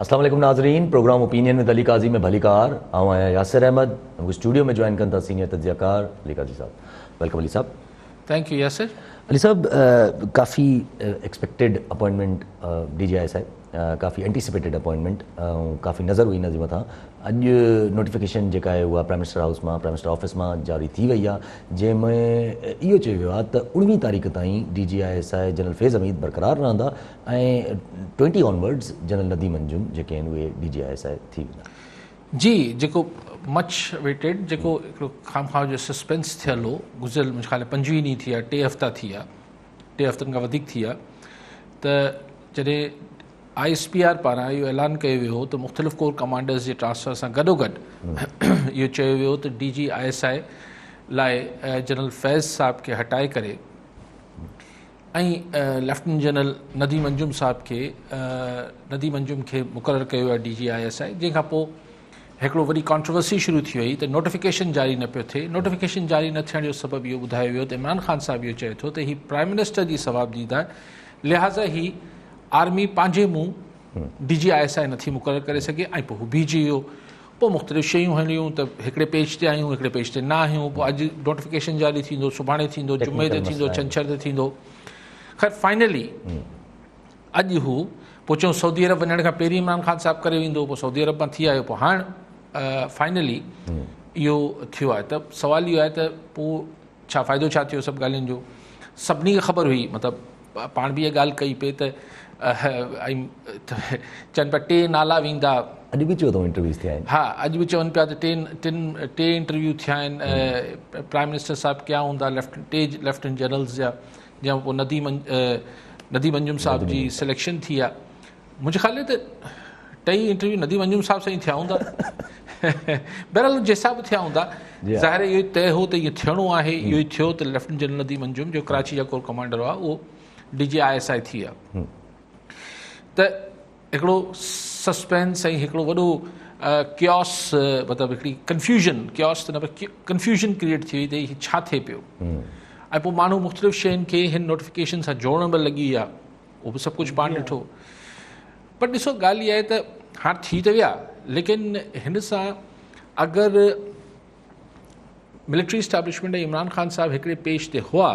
अस्सलाम वालेकुम नाज़रीन, प्रोग्राम ओपिनियन में अली काजी में भली कार आऊँ आया यासिर अहमद। हमको स्टूडियो में ज्वाइन करता सीनियर तज्ज़ियाकार अली काजी साहब। वेलकम अली साहब। Thank you Yasir. अली साहब, काफ़ी एक्सपेक्टेड अपॉइंटमेंट DGIS है, काफ़ी एंटीसिपेटेड अपॉइंटमेंट काफ़ी नज़र हुई नज़र था। अॼु नोटिफिकेशन जेका आहे उहा प्राइम मिनिस्टर हाउस मां प्राइम मिनिस्टर ऑफिस मां जारी थी वई आहे, जंहिंमें इहो चयो वियो आहे त 19 तारीख़ ताईं DGIS जनरल फैज़ हमीद बरक़रार रहंदा ऐं 20 ऑनवर्ड्स जनरल नदीम अंजुम जेके आहिनि उहे DGIS थी वेंदा। जी, जेको मच वेटेड, जेको हिकिड़ो खामख़ा जो सस्पेंस थियल हो, गुज़िरियल मुंहिंजे ख़्याल 25 ॾींहं थी विया, 3 हफ़्ता थी विया, 3 हफ़्तनि खां वधीक थी विया, त जॾहिं ISPR पारां इहो ऐलान कयो वियो हो त मुख़्तलिफ़ कोर कमांडर्स जे ट्रांसफर सां गॾोगॾु इहो चयो वियो त DGISI लाइ जनरल फैज़ साहब खे हटाए करे ऐं लेफ्टिनेंट जनरल नदीम अंजुम साहब खे नदीम अंजुम खे मुक़ररु कयो आहे DGISI। जंहिंखां पोइ हिकिड़ो वॾी कॉन्ट्रोवर्सी शुरू थी वई त नोटिफिकेशन जारी न पियो थिए। नोटिफिकेशन जारी न थियण जो सबबु इहो ॿुधायो वियो त इमरान ख़ान साहब इहो चए थो त हीअ प्राइम मिनिस्टर जी सवाबदीद आहे, लिहाज़ा ही आर्मी पंहिंजे मुंहुं DGISI नथी मुक़ररु करे सघे ऐं पोइ हू बीहजी वियो। पोइ मुख़्तलिफ़ शयूं हलियूं त हिकिड़े पेज ते आहियूं, हिकिड़े पेज ते न आहियूं, पोइ अॼु नोटिफिकेशन जारी थींदो, सुभाणे थींदो, जुमे ते थींदो, छंछर ते थींदो। ख़ैर फाइनली अॼु हू पोइ चऊं सऊदी अरब वञण खां पहिरीं इमरान ख़ान साहब करे वेंदो, पोइ सऊदी अरब मां थी आयो, पोइ हाणे फाइनली इहो थियो आहे। त सुवाल इहो आहे त पोइ छा फ़ाइदो छा थियो सभु ॻाल्हियुनि जो? सभिनी खे ख़बर हुई, मतिलबु पाण बि इहा ॻाल्हि कई पे त चवनि पिया 2 नाला वेंदा। अॼु बि चयो अथऊं इंटरव्यूज़ थिया आहिनि। हा, अॼु बि चवनि पिया त 2 इंटरव्यू थिया आहिनि। प्राइम मिनिस्टर साहब क्या हूंदा, लेफ्टिनेंट जनरल्स जा, जंहिं पोइ नदीम अंजुम साहब जी सिलेक्शन थी आहे। मुंहिंजे ख़्याल में त 2 इंटरव्यू नदीम अंजुम साहब सां ई थिया हूंदा। बहरहाल जंहिंसां बि थिया हूंदा, ज़ाहिर इहो तय हो त इहो थियणो आहे। इहो ई थियो त लेफ्टिनेंट जनरल नदीम अंजुम जो कराची जा कोर कमांडर हुआ उहो DGISI थी विया। त हिकिड़ो सस्पेंस ऐं हिकिड़ो वॾो क्योस, मतिलबु हिकिड़ी क्योस त न पर कंफ्यूजन क्रिएट थी वई त हीअ छा थिए पियो। ऐं पोइ माण्हू मुख़्तलिफ़ शयुनि खे हिन नोटिफिकेशन सां जोड़ण में लॻी विया, उहो बि सभु कुझु पाण ॾिठो। पर ॾिसो, ॻाल्हि इहा आहे त हाणे थी त विया, लेकिन हिन सां अगरि मिलिट्री इस्टेब्लिशमेंट ऐं इमरान ख़ान साहब हिकिड़े पेज ते हुआ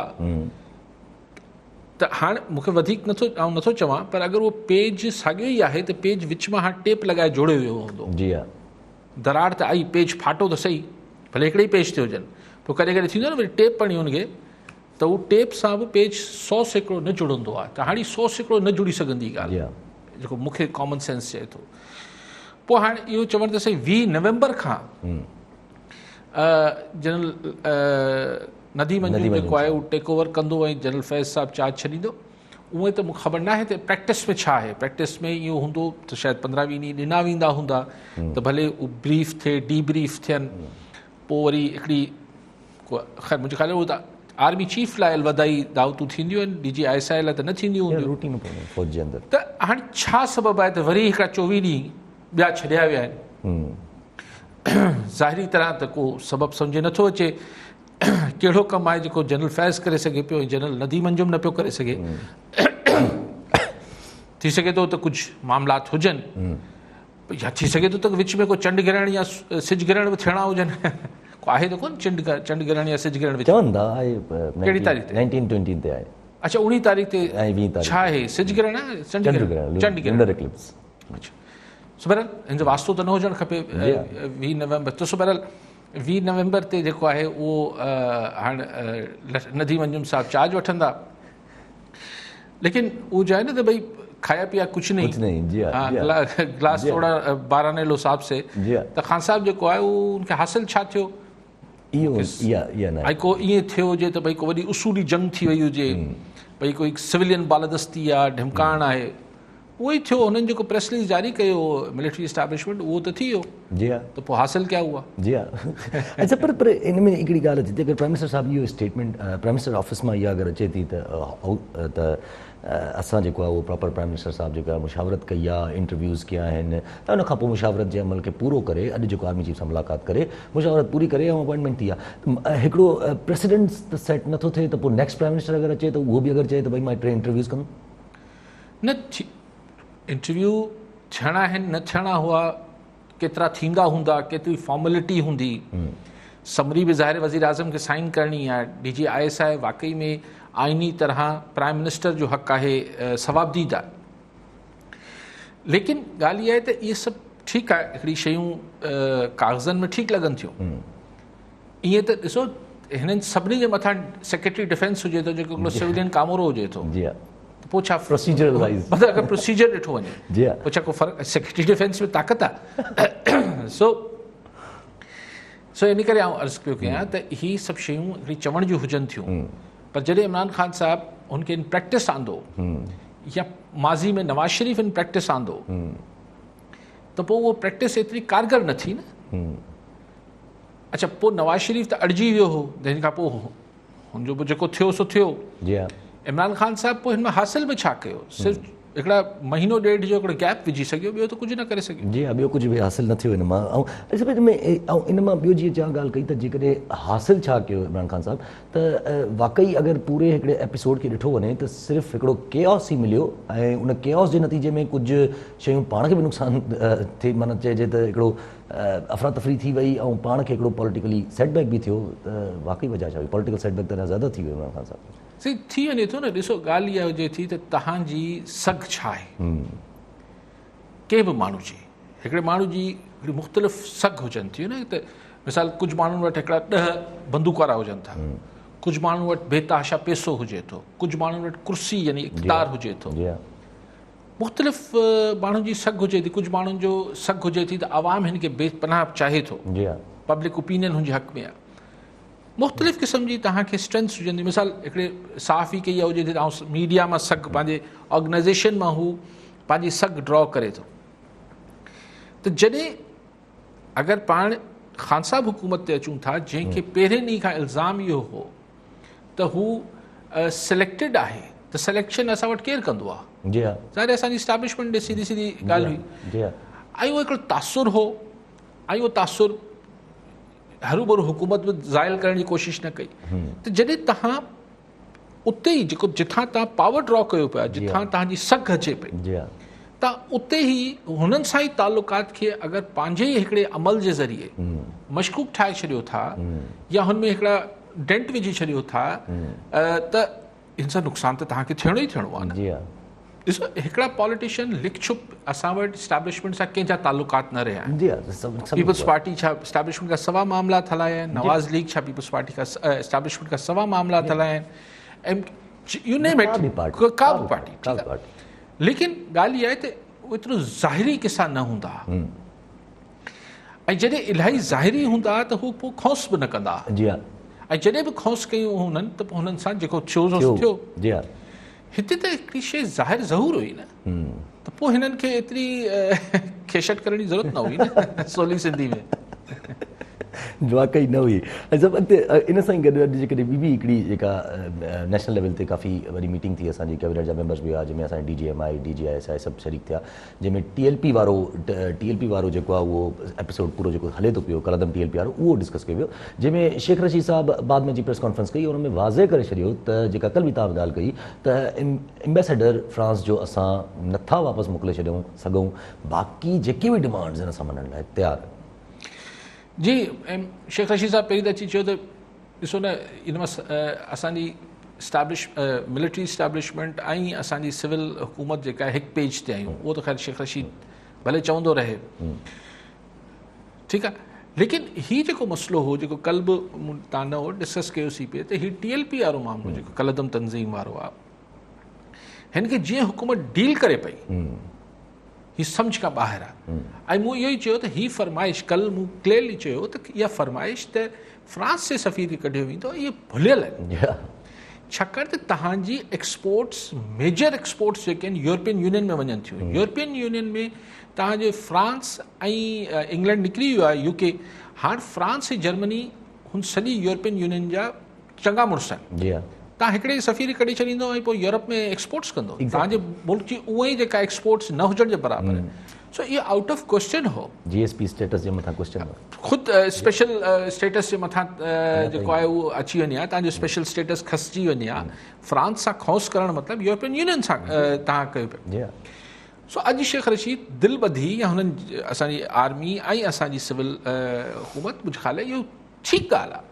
त हाणे मूंखे वधीक नथो चवां, पर अगरि उहो पेज साॻियो ई आहे त पेज विच मां हाणे टेप लॻाए जोड़ियो वियो हूंदो। जी हा, दरार त आई, पेज फाटो त सही, भले हिकिड़े ई पेज ते हुजनि, पोइ कॾहिं कॾहिं थींदो न वरी टेप पढ़णी हुनखे, त उहो टेप सां बि पेज 100% न जुड़ंदो आहे। त हाणे 100% न जुड़ी सघंदी ॻाल्हि, जेको मूंखे कॉमन सेंस चए थो। पोइ हाणे इहो चवण त सही 20 नवंबर खां जनरल नदीम अंजुम जेको आहे उहो टेक ओवर कंदो ऐं जनरल फैज़ साहब चार्ज छॾींदो। उहे त मूंखे ख़बर न आहे त प्रैक्टिस में छा आहे। प्रैक्टिस में इहो हूंदो त शायदि 15-20 ॾींहं ॾिना वेंदा हूंदा त भले उहो ब्रीफ थिए, डीब्रीफ थियनि, पोइ वरी हिकिड़ी ख़ैर मुंहिंजे ख़्याल में उहो त आर्मी चीफ लाइ अलवदाई दावतूं थींदियूं आहिनि, DGISI लाइ त न थींदियूं हूंदियूं। त हाणे छा सबबु आहे त वरी हिकिड़ा 24 ॾींहं ॿिया छॾिया विया आहिनि? ज़ाहिरी तरह त को सबबु सम्झे नथो अचे कहिड़ो कमु आहे जेको जनरल फैज़ करे सघे पियो ऐं जनरल नदीम अंजुम न पियो करे सघे। थी सघे थो त कुझु मामलात हुजनि, या थी सघे थो त विच में को चंड गिरण या सिज गिरण बि थियणा हुजनि। को आहे त कोन चंड गिरण या सिज गिरण? चवनि था कहिड़ी तारीख़ ते? 19-20 ते आहे। अच्छा, 19 तारीख़ ते छा आहे? सिज गिरण आहे? चंड गिरण। अच्छा, बहरहाल हिन जो वास्तो त न हुजणु खपे 20 नवंबर। त बहरहाल 20 नवंबर ते जेको आहे उहो हाणे नदीम अंजुम साहब चार्ज वठंदा। लेकिन उहो जो आहे न त भई खाया पिया कुझु नहीं, हाँ, ग्लास थोड़ा 12 नेलो साहब से, त ख़ान साहब जेको आहे उहो उनखे हासिल छा थियो? ऐं को ईअं थियो हुजे त भई को वॾी उसूली जंग थी वई हुजे, भई कोई सिविलियन बालादस्ती आहे, ढिमकाइण आहे, उहो ई थियो। हुननि जेको प्रेस रिलीज़ जारी कयो मिलिट्री इस्टेब्लिशमेंट, उहो त थी वियो। जी हा, त पोइ हासिल क्या हुआ? जी हा। अच्छा, पर इन में हिकिड़ी ॻाल्हि अचे थी, अगरि प्राइम मिनिस्टर साहब इहो स्टेटमेंट प्राइम मिनिस्टर ऑफिस मां इहा अगरि अचे थी त असां जेको आहे उहो प्रॉपर प्राइम मिनिस्टर साहब जेको आहे मुशावरत कई आहे, इंटरव्यूज़ कया आहिनि, त उनखां पोइ मुशावरत जे अमल खे पूरो करे अॼु जेको आर्मी चीफ सां मुलाक़ात करे मुशावरत पूरी करे ऐं अपॉइंटमेंट थी आहे। हिकिड़ो प्रेसिडेंट्स त सेट नथो थिए त पोइ नेक्स्ट प्राइम मिनिस्टर अगरि अचे त उहो बि अगरि चए त भई मां 3 इंटरव्यूज़ कंदुमि? न, इंटरव्यू थियणा आहिनि न थियणा हुआ, केतिरा थींदा हूंदा, केतिरी फॉर्मेलिटी हूंदी, समरी बि ज़ाहिर वज़ीर आज़म खे साइन करणी आहे, DGISI वाकई में आइनी तरह प्राइम मिनिस्टर जो हक़ आहे सवाबदीद आहे। लेकिन ॻाल्हि इहा आहे त इहे सभु ठीकु आहे, हिकिड़ी शयूं कागज़नि में ठीकु लॻनि थियूं। ईअं त ॾिसो हिननि सभिनी जे मथां सेक्रेटरी डिफेंस हुजे थो, जेको हिकिड़ो सिविलियन कामोरो हुजे थो, त पोइ छा प्रोसीजर वाइज मतिलबु अगरि प्रोसीजर ॾिठो वञे पोइ छा को फ़र्क़ु? सेक्रेटरी डिफेंस में ताक़त आहे। सो इन करे आउं अर्ज़ु पियो कयां त ही सभु शयूं हिकिड़ी चवण जूं हुजनि थियूं, पर जॾहिं इमरान ख़ान साहिबु हुनखे इन प्रैक्टिस आंदो या माज़ी में नवाज़ शरीफ़ इन प्रैक्टिस आंदो, त पोइ उहो प्रैक्टिस एतिरी कारगर न थी न। अच्छा, पोइ नवाज़ शरीफ़ त अड़िजी वियो हो, हिन खां पोइ हुनजो बि जेको थियो सो थियो। इमरान ख़ान साहिबु पोइ हिन में हासिल में छा कयो? सिर्फ़ु हिकिड़ा महीनो ॾेढ जो हिकिड़ो गैप विझी सघियो, ॿियो त कुझु न करे सघियो। जी हा, ॿियो कुझु बि हासिल न थियो हिन मां। ऐं इन मां ॿियो जीअं जा ॻाल्हि कई त जेकॾहिं हासिल छा कयो इमरान ख़ान साहिबु, त वाक़ई अगरि पूरे हिकिड़े एपिसोड खे ॾिठो वञे त सिर्फ़ु हिकिड़ो केओस ई मिलियो, ऐं उन केओस जे नतीजे में कुझु शयूं पाण खे बि नुक़सानु थिए, माना चइजे त हिकिड़ो अफ़रा तफ़री थी वई, ऐं पाण खे हिकिड़ो पॉलिटिकली सेटबैक बि थियो। त वाक़ई वजह छा हुई? पॉलिटिकल सेटबैक त अञा ज़्यादा थी वियो इमरान ख़ान साहिबु। थी वञे थो न। ॾिसो ॻाल्हि इहा हुजे थी त तव्हांजी सघ छा आहे। कंहिं बि माण्हू जी, हिकिड़े माण्हू जी हिकिड़ी मुख़्तलिफ़ सघ हुजनि थियूं न। त मिसाल कुझु माण्हुनि वटि हिकिड़ा 10 बंदूक वारा हुजनि था, कुझु माण्हुनि वटि बेतहाशा पैसो हुजे थो, कुझु माण्हुनि वटि कुर्सी यानी इक़्तिदार हुजे थो, मुख़्तलिफ़ माण्हुनि जी सघ हुजे थी। कुझु माण्हुनि जो सघ हुजे थी त आवाम हिन खे बेपनाह चाहे थो, पब्लिक ओपिनियन हुनजे हक़ में आहे। मुख़्तलिफ़ क़िस्म जी तव्हांखे स्ट्रेंथ्स हुजंदी। मिसाल हिकिड़े सहाफ़ी खे इहा हुजे थी त मीडिया मां सघ, पंहिंजे ऑर्गेनाइज़ेशन मां हू पंहिंजी सघ ड्रॉ करे थो। त जॾहिं अगरि पाण ख़ान साहिब हुकूमत ते अचूं था, जंहिंखे पहिरें ॾींहं खां इल्ज़ाम इहो हो त हू सिलेक्टेड आहे, त सिलेक्शन असां वटि केरु कंदो आहे? ज़ाहिर असांजी इस्टेब्लिशमेंट ॾे सीधी सीधी ॻाल्हि हुई। ऐं उहो हिकिड़ो तासुर हो, ऐं उहो तासुर हरूभरू हुकूमत बि ज़ाइल करण जी कोशिशि न कई। त जॾहिं तव्हां उते ई जेको जिथां तव्हां पावर ड्रॉ कयो पिया, जिथां तव्हांजी सघ अचे पई, तव्हां उते ई हुननि सां ई तालुकात खे अगरि पंहिंजे ई हिकिड़े अमल जे ज़रिए मशकूक ठाहे छॾियो था, या हुनमें हिकिड़ा डेंट विझी छॾियो था, त हिन सां नुक़सानु त तव्हांखे थियणो ई थियणो आहे न। ॾिसो, हिकिड़ा पॉलिटिशियन लिख छुप असां वटि इस्टेब्लिशमेंट सां कंहिंजा तालुकात न रहिया आहिनि। पीपल्स पार्टी छा इस्टेब्लिशमेंट खां सवा मामला हलाया आहिनि, नवाज़ लीग छा पीपल्स पार्टी खां इस्टेब्लिशमेंट खां सवा मामला हलाया आहिनि, यू नेम इट, का बि पार्टी। लेकिन ॻाल्हि इहा आहे त एतिरो ज़ाहिरी किसा न हूंदा, ऐं जॾहिं इलाही ज़ाहिरी हूंदा त हू पोइ खौस बि न कंदा, ऐं जॾहिं बि खौस कयूं हुननि त पोइ हुननि सां जेको थियो। हिते त हिकिड़ी शइ ज़ाहिर ज़हूर हुई न, त पोइ हिननि खे एतिरी खेशट करण जी ज़रूरत न हुई न सोली सिंधी में। वाक़ई न हुई। ऐं सभु अॻिते इन सां ई गॾु गॾु जेकॾहिं ॿी हिकिड़ी जेका नेशनल लेवल ते काफ़ी वॾी मीटिंग थी, असांजी कैबिनेट जा मेंबर्स बि हुआ, जंहिंमें असांजे DGMI DGISI सभु शरीक थिया, जंहिंमें TLP वारो जेको आहे उहो एपिसोड पूरो जेको हले थो पियो, कलदम TLP वारो, उहो डिस्कस कयो वियो, जंहिंमें शेख रशीद साहिबु बाद में जी प्रेस कॉन्फ्रेंस कई, हुन में वाज़े करे छॾियो त जेका कल बि तव्हां ॻाल्हि कई त एम्बेसडर फ्रांस जो असां नथा वापसि मोकिले सघूं, बाक़ी जेके बि डिमांड्स आहिनि असां मञण लाइ तयारु। जी, ऐं शेख रशीद साहिबु पहिरीं त अची चयो त ॾिसो न, इन मां असांजी मिलिट्री इस्टेब्लिशमेंट ऐं असांजी सिविल हुकूमत जेका आहे हिकु पेज ते आहियूं। उहो त ख़ैर शेख रशीद भले चवंदो रहे, ठीकु आहे। लेकिन हीउ जेको मसइलो हो, जेको कल्ह बि तव्हां न हो डिस्कस कयोसीं पिए, त हीउ TLP वारो मामिलो जेको कलदम तंज़ीम वारो आहे, हिन खे जीअं हुकूमत डील करे पई, हीउ सम्झ खां ॿाहिरि आहे। ऐं मूं इहो ई चयो त हीअ फरमाइश, कल्ह मूं क्लियरली चयो त इहा फरमाइश त फ्रांस जे सफ़ीर खे कढियो वेंदो, इहे भुलियल आहिनि। छाकाणि त तव्हांजी एक्सपोर्ट्स, मेजर एक्सपोर्ट्स जेके आहिनि यूरोपियन यूनियन में वञनि थियूं। यूरोपियन यूनियन में तव्हांजे फ्रांस ऐं इंग्लैंड निकिरी वियो आहे, UK। हाणे फ्रांस ऐं जर्मनी हुन सॼी यूरोपियन यूनियन जा चङा मुड़ुस आहिनि। तव्हां हिकिड़े सफ़ीर कढी छॾींदो ऐं पोइ यूरोप में एक्सपोर्ट्स कंदो, तव्हांजे मुल्क जी उहा ई जेका एक्सपोर्ट्स न हुजण जे बराबरि आहे। सो इहो आउट ऑफ क्वेश्चन हो। GSP स्टेटस जे मथां क्वेश्चन ख़ुदि स्पेशल स्टेटस जे मथां जेको आहे उहो अची वञे आहे, तव्हांजो स्पेशल स्टेटस खसिजी वञे आहे। फ्रांस सां खौस करणु मतिलबु यूरोपियन यूनियन सां तव्हां कयो पिया। सो अॼु शेख रशीद दिलि ॿधी या हुननि असांजी आर्मी ऐं असांजी सिविल हुकूमत मुंहिंजे ख़्याल आहे इहो ठीकु ॻाल्हि आहे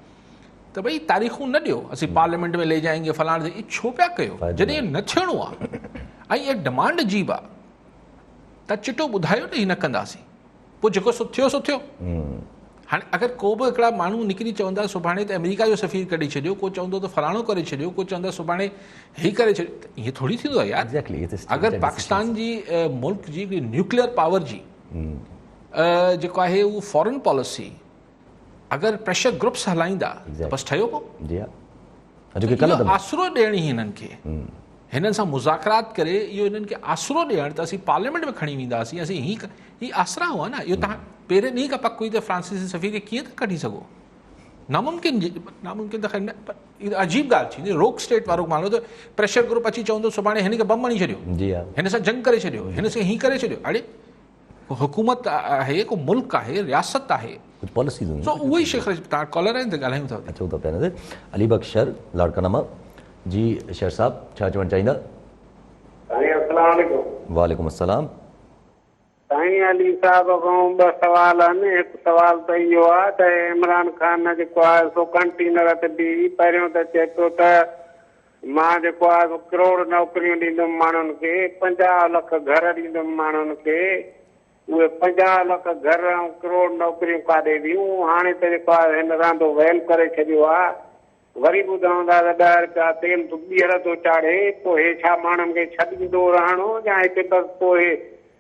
त भई तारीख़ूं न ॾियो असीं पार्लियामेंट में ले जाएंगे फलाणे इहो छो पिया कयो जॾहिं न थियणो आहे ऐं इहा डिमांड अजीब आहे त चिटो ॿुधायो त हीअ न कंदासीं पोइ जेको थियो सो थियो हाणे अगरि को बि हिकिड़ा माण्हू निकिरी चवंदा सुभाणे त अमेरिका जो सफ़ीर कढी छॾियो को चवंदो त फलाणो करे छॾियो को चवंदा सुभाणे हीअ करे छॾियो त ईअं थोरी थींदो आहे यार अगरि पाकिस्तान जी मुल्क जी हिकिड़ी न्यूक्लियर पावर जी जेको आहे उहो फॉरेन पॉलिसी अगरि प्रेशर ग्रुप्स हलाईंदा त बसि ठहियो पोइ आसरो ॾियणी हिननि खे हिननि सां मुज़ाकरात करे इहो हिननि खे आसरो ॾियणु त असीं पार्लियामेंट में खणी वेंदासीं असीं हीअ आसरा हुआ न इहो तव्हां पहिरें ॾींहं खां पक हुई त फ्रांसीसी सफ़ीर खे कीअं था कढी सघो नामुमकिन त ख़ैर इहा अजीब ॻाल्हि थींदी रोक स्टेट वारो मानो त प्रेशर ग्रुप अची चवंदो सुभाणे हिन खे बम हणी छॾियो हिन सां जंग करे छॾियो हिन सां हीअं करे छॾियो अड़े हुकूमत आहे को मुल्क आहे रियासत आहे उहो ई शेख रशीद तव्हां कॉलर आहिनि त ॻाल्हायूं था अचो था पिया अली बख्शर लाड़कानामा जी शेर साहब छा चवणु चाहींदा वालेकुम अस्सलाम साईं अली साहब खां ॿ सवाल आहिनि हिकु सवाल त इहो आहे त इमरान ख़ान जेको आहे सो कंटेनर ते बि पहिरियों त चए पियो त मां जेको आहे सो करोड़ नौकरियूं ॾींदुमि माण्हुनि खे 50 लख घर ॾींदुमि माण्हुनि खे उहे 50 लख घर ऐं करोड़ नौकरियूं काॾे वियूं हाणे त जेको आहे हिन रांदो वैल करे छॾियो आहे वरी ॿुधूं था त 10 रुपया तेल ॿीहर थो चाढ़े पोइ हे छा माण्हुनि खे छॾींदो रहणो या हिते बसि पोइ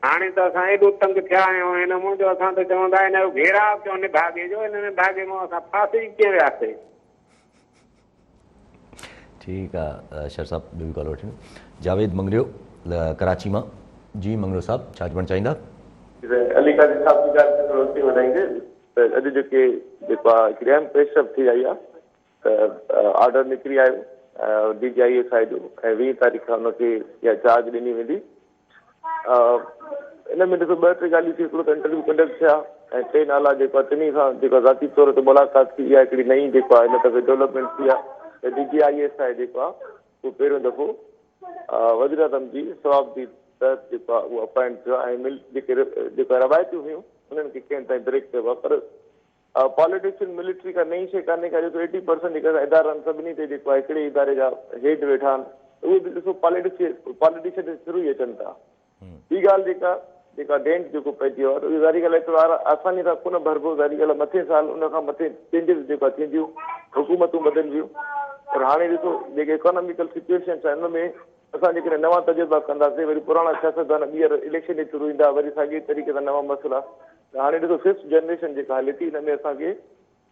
हाणे त असां एॾो तंग थिया आहियूं हिन मुंहिंजो असां त चवंदा आहिनि हिन जो घेराव थियो निभागे जो हिन निभागे मां असां फासी कीअं वियासीं ठीकु आहे शेर साहब ॿियो बि कॉल वठूं जावेद मंगरियो कराची मां जी मंगरियो साहब छा चवणु चाहींदा अली काजी साहब जी ॻाल्हि खे थोरो अॻिते वधाईंदे त अॼु जेको आहे हिकिड़ी अहम पेशरफ़ थी आई आहे त ऑर्डर निकिरी आयो DGISI जो ऐं 20 तारीख़ खां हुनखे इहा चार्ज ॾिनी वेंदी इन में ॾिसो 2-3 ॻाल्हियूं थी हिकिड़ो त इंटरव्यू कंडक्ट थिया ऐं 3 नाला जेको आहे टिनी सां जेको ज़ाती तौर ते मुलाक़ात थी इहा हिकिड़ी नई जेको आहे हिन दफ़े डेवलपमेंट थी आहे त DGISI जेको आहे उहो पहिरियों दफ़ो वज़ीर आज़म जी सवाब जी तहत जेको आहे उहो अपॉइंट थियो आहे ऐं जेके रवायतियूं हुयूं उन्हनि खे कंहिं ताईं ब्रेक कयो आहे पर पॉलिटिशियन मिलिट्री का नई शइ कान्हे का जेको 80% जेका इदारनि सभिनी ते जेको आहे हिकिड़े इदारे जा हेठि वेठा आहिनि उहे बि ॾिसो पॉलिटिशियन जे थ्रू ई अचनि था ॿी ॻाल्हि जेका डेंट जेको पइजी वियो आहे उहा ज़ारी ॻाल्हि एतिरो आसानी सां कोन भरिबो ज़ारी ॻाल्हि मथे साल उन खां मथे चेंजिस जेका थींदियूं हुकूमतूं बदिलबियूं पर हाणे ॾिसो जेके इकोनॉमिकल सिचुएशन्स आहिनि हुन में असां जेकॾहिं नवां तजुर्बा कंदासीं वरी पुराणा सियासतदान ॿीहर इलेक्शन जे थ्रू ईंदा वरी साॻिए तरीक़े सां नवां मसइला त हाणे ॾिसो 5th जनरेशन जेका हले थी हिन में असांखे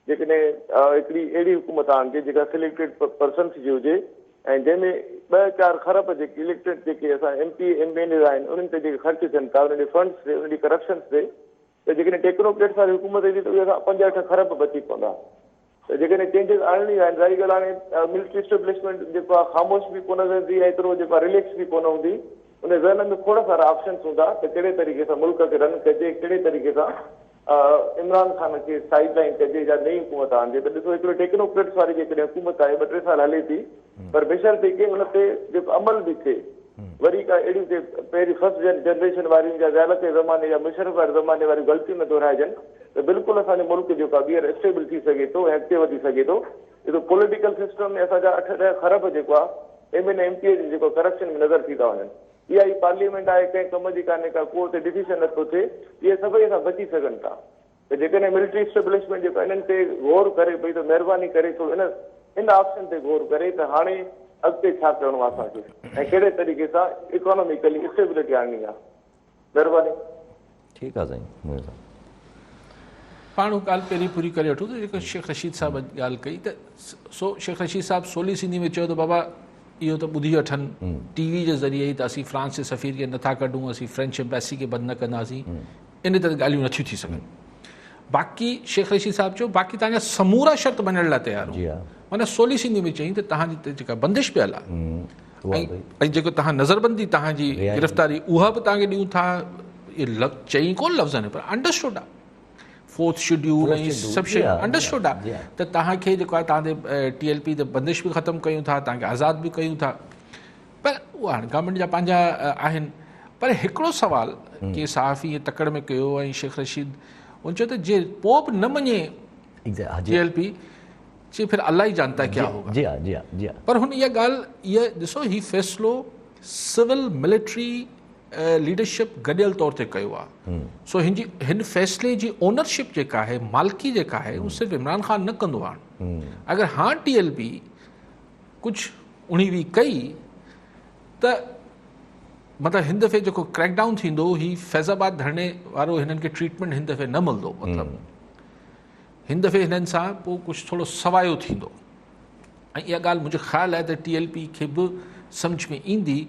जेकॾहिं हिकिड़ी अहिड़ी हुकूमत आणिजे जेका सिलेक्टेड पर्सन्स जी हुजे ऐं जंहिंमें 2-4 खरब जेके इलेक्टेड जेके असां MP MLA आहिनि उन्हनि ते जेके ख़र्च थियनि था उन्हनि फंड्स ते उन्हनि करप्शन्स ते त जेकॾहिं टेक्नोक्रेट्स वारी हुकूमत ईंदी त उहे असां 5-8 खरब बची पवंदा त जेकॾहिं चेंजिस आणणी आहिनि ज़ाहिरी ॻाल्हि हाणे मिलिट्री इस्टेब्लिशमेंट जेको आहे ख़ामोश बि कोन रहंदी ऐं एतिरो जेको आहे रिलैक्स बि कोन हूंदी उन ज़हन में खोड़ सारा ऑप्शन्स हूंदा त कहिड़े तरीक़े सां मुल्क खे रन कजे कहिड़े तरीक़े सां इमरान ख़ान खे साइड लाइन कजे या नई हुकूमत आणिजे त ॾिसो हिकिड़ो टेक्नोक्रेट्स वारी जेकॾहिं हुकूमत आहे 2-3 साल हले थी पर बेशर्ते के हुन ते जेको अमल बि थिए वरी का अहिड़ियूं पहिरीं 1st जनरेशन वारियुनि जा ज़यालत जे ज़माने या मुशरफ वारे ज़माने वारियूं ग़लतियूं न दोहिराइजनि त बिल्कुलु असांजो मुल्क जेको आहे ॿीहर स्टेबल थी सघे थो ऐं अॻिते वधी सघे थो ॾिसो पॉलिटिकल सिस्टम में असांजा 8-10 खरब जेको आहे MLA MP जो जेको करप्शन में नज़र थी था वञनि इहा ई पार्लियामेंट आहे कंहिं कम जी कान्हे का को ते डिसीजन नथो थिए इहे सभई असां बची सघनि था त जेकॾहिं मिलिट्री इस्टेब्लिशमेंट जेको इन्हनि ते गौर करे भई त महिरबानी करे थोरो इन ऑप्शन ते गौर करे त हाणे अॻिते छा करिणो आहे असांखे ऐं कहिड़े तरीक़े सां इकोनॉमिकली स्टेबिलिटी आणणी आहे महिरबानी ठीकु आहे साईं पाण हू ॻाल्हि पहिरीं पूरी करे वठूं त जेको शेख रशीद साहिब ॻाल्हि कई त शेख रशीद साहिबु सोली सिंधी में चयो त बाबा इहो त ॿुधी वठनि TV जे ज़रिए ई त असीं फ्रांस जे सफ़ीर खे नथा कढूं असीं फ्रेंच एम्बेसी खे बंदि न कंदासीं इन त ॻाल्हियूं नथियूं थी सघनि बाक़ी शेख रशीद साहिबु चयो बाक़ी तव्हांजा समूरा शर्त मञण लाइ तयारु हो माना सोली सिंधी में चयईं त तव्हांजी जेका बंदिश पियल आहे ऐं जेको तव्हां नज़रबंदी तव्हांजी गिरफ़्तारी उहा बि तव्हांखे ॾियूं था इहे चई कोन लफ़्ज़नि पर अंडरस्टूड आहे 4th शेड्यूल ऐं सभु शयूं अंडरस्टूड आहे त तव्हांखे जेको आहे तव्हांजे TLP ते बंदिश बि ख़तमु कयूं था तव्हांखे आज़ादु बि कयूं था पर उहा हाणे गवर्नमेंट जा पंहिंजा आहिनि पर हिकिड़ो सुवाल के सहाफ़ी तकड़ में कयो ऐं शेख रशीद उन चयो त जे पोइ बि न मञे TLP जी फिर अल्लाह ही जानता है क्या होगा। जी हाँ जी हाँ जी हाँ। पर हुन इहा ॻाल्हि इहा ॾिसो ही फ़ैसिलो सिविल मिलिट्री लीडरशिप गॾियल तौर ते कयो आहे। सो हिन फ़ैसिले जी ओनरशिप जेका आहे मालिकी जेका आहे उहो सिर्फ़ु इमरान ख़ान न कंदो आहे। अगरि हाणे TLP कुझु उणिवीह कई त मतिलबु हिन दफ़े जेको क्रैकडाउन थींदो ही फैज़ाबाद धरणे वारो हिननि खे ट्रीटमेंट हिन दफ़े न मिलंदो। मतिलबु हिन दफ़े हिननि सां पोइ कुझु थोरो सवायो थींदो ऐं इहा ॻाल्हि मुंहिंजो ख़्यालु आहे त TLP खे बि सम्झ में ईंदी।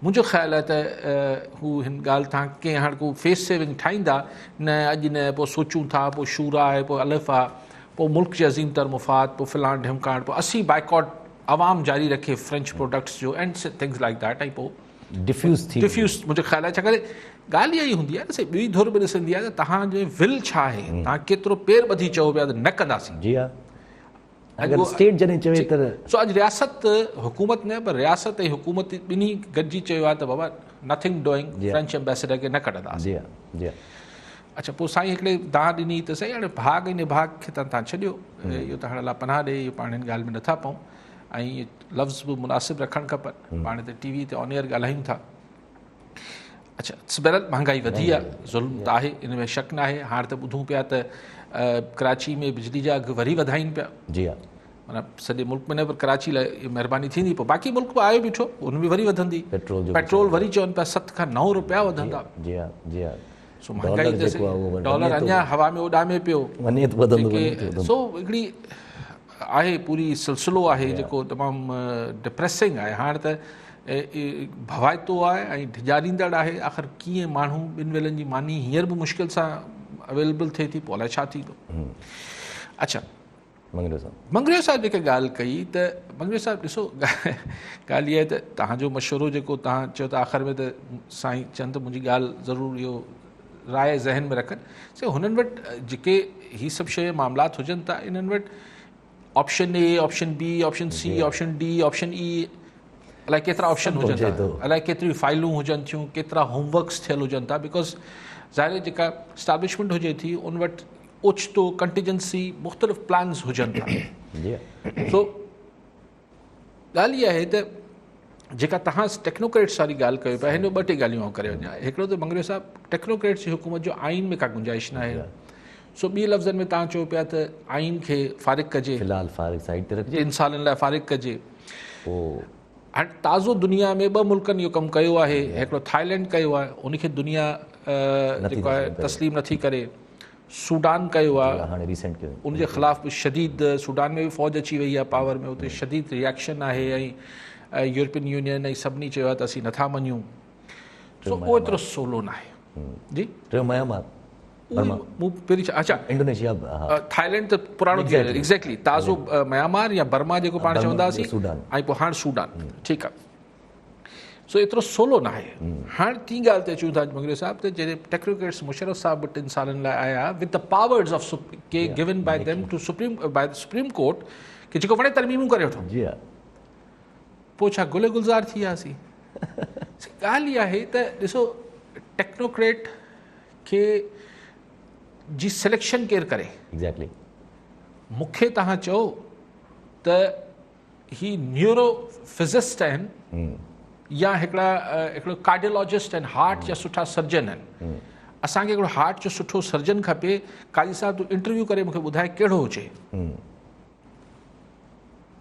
मुंहिंजो ख़्यालु आहे त हू हिन ॻाल्हि तां कंहिं हाणे को फेस सेविंग ठाहींदा न अॼु न पोइ सोचूं था पोइ शूरा आहे पोइ अलिफ़ आहे पोइ मुल्क जे अज़ीम तर मुफ़ाद पोइ फ़िलहाल ढिमकाइण पोइ असी बाइकॉट आवाम जारी रखे फ्रेंच प्रोडक्ट्स जो एंड थिंग्स लाइक दैट ऐं पोइ डिफ्यूज़ मुंहिंजो ख़्यालु आहे छाकाणि ॻाल्हि इहा ई हूंदी आहे न साईं ॿी धुर बि ॾिसंदी आहे त तव्हांजे विल छा आहे तव्हां केतिरो पेर ॿधी चओ पिया त न कंदासीं। जी हाँ। अगर स्टेट जॾहिं चवे त सो अॼु रियासत हुकूमत न पर रियासत ऐं हुकूमत ॿिन्ही गॾिजी चयो आहे त बाबा नथिंग डूइंग फ्रेंच एम्बेसडर खे न कढंदासीं। जी हाँ जी हाँ। अच्छा पोइ साईं हिकिड़े दाह ॾिनी त साईं हाणे भाग ऐं निभाग खे तव्हां छॾियो इहो त हाणे अलाह पनाह ॾे इहो पाण हिन ॻाल्हि में नथा पऊं ऐं इहे लफ़्ज़ बि मुनासिबु रखणु खपनि। पाण त TV ते ऑन एयर ॻाल्हायूं था। अच्छा बहरहाल महांगाई वधी आहे ज़ुल्म त आहे इन में शक न आहे। हाणे त ॿुधूं पिया त कराची में बिजली जा अघु वरी वधाइनि पिया। जी हाँ। माना सॼे मुल्क में न पर कराची लाइ महिरबानी थींदी पोइ बाक़ी मुल्क बि आयो बीठो उन में वरी वधंदी। पेट्रोल वरी चवनि पिया 7 खां 9 रुपया वधंदा। जी हाँ जी हाँ। सो महांगाई त डॉलर अञा हवा में उॾामे पियो वञे थो वधंदो। सो हिकिड़ी आहे पूरी सिलसिलो आहे जेको तमामु डिप्रेसिंग आहे। हाणे त भवाइतो आहे ऐं ढिजारींदड़ आहे। आख़िर कीअं माण्हू ॿिनि वेलनि जी मानी हींअर बि मुश्किल सां अवेलेबल थिए थी पोइ अलाए छा थींदो। अच्छा मंगरियो साहिब जेके ॻाल्हि कई त मंगरियो साहिब ॾिसो ॻाल्हि इहा आहे त तव्हांजो मशवरो जेको तव्हां चयो त आख़िर में त साईं चवनि त मुंहिंजी ॻाल्हि ज़रूरु इहो राय ज़हन में रखनि से हुननि वटि जेके हीअ सभु शइ मामलात हुजनि था इन्हनि वटि option A option B option C option D option E अलाए केतिरा ऑप्शन हुजनि था अलाए केतिरियूं फाइलूं हुजनि थियूं केतिरा होमवर्क्स थियल हुजनि था बिकॉज़ ज़ाहिर जेका इस्टाब्लिशमेंट हुजे थी उन वटि ओचितो कंटीजेंसी मुख़्तलिफ़ प्लान्स हुजनि था। सो ॻाल्हि इहा आहे त जेका तव्हां टेक्नोक्रेट्स वारी ॻाल्हि कयो पिया हिन 2 टे ॻाल्हियूं करे वञा। हिकिड़ो त मंगरियो साहिब टेक्नोक्रेट्स जी हुकूमत जो आइन में का गुंजाइश न आहे। सो ॿी लफ़्ज़नि में तव्हां चओ पिया त आइन खे फ़ारिग कजे फ़िलहाल फ़ारिग साइड ते रखिजे 3 सालनि लाइ फ़ारिग कजे। हाणे ताज़ो दुनिया में 2 मुल्कनि इहो कमु कयो आहे। हिकिड़ो थाईलैंड कयो आहे उनखे दुनिया जेको आहे तस्लीम नथी करे। सूडान कयो आहे हाणे रिसेंट कयो उनजे ख़िलाफ़ बि शदीद सूडान में बि फ़ौज अची वई आहे पावर में उते शदीद रिएक्शन आहे ऐं यूरोपियन यूनियन ऐं सभिनी चयो आहे त असीं नथा मञूं। सो उहो एतिरो सवलो न आहे। जी म्यांमार मूं पहिरीं अच्छा इंडोनेशिया थाईलैंड त पुराणो थी वियो एग्ज़ैक्टली ताज़ो म्यांमार या बर्मा जेको पाण चवंदासीं ऐं पोइ हाणे सूडान ठीकु आहे। सो एतिरो सवलो न आहे। हाणे टी ॻाल्हि ते अचूं था मंगरियो साहिब त जॾहिं टेक्नोक्रेट्स मुशर्रफ साहिब 3 सालनि लाइ आया विद द पावर्स ऑफ के given by them to Supreme Court कि जेको वणे तरमीमूं करे वठो। जी हाँ। पोइ छा गुल गुलज़ार थी वियासीं। ॻाल्हि इहा आहे त ॾिसो टेक्नोक्रेट खे जी सिलेक्शन केरु करे। एग्जैक्टली मूंखे तव्हां चओ त ही न्यूरो फिज़िस्ट आहिनि या हिकिड़ो कार्डियोलॉजिस्ट आहिनि हार्ट जा सुठा सर्जन आहिनि। असांखे हिकिड़ो हार्ट जो सुठो सर्जन खपे। काजी साहिब तूं इंटरव्यू करे मूंखे ॿुधाए कहिड़ो हुजे।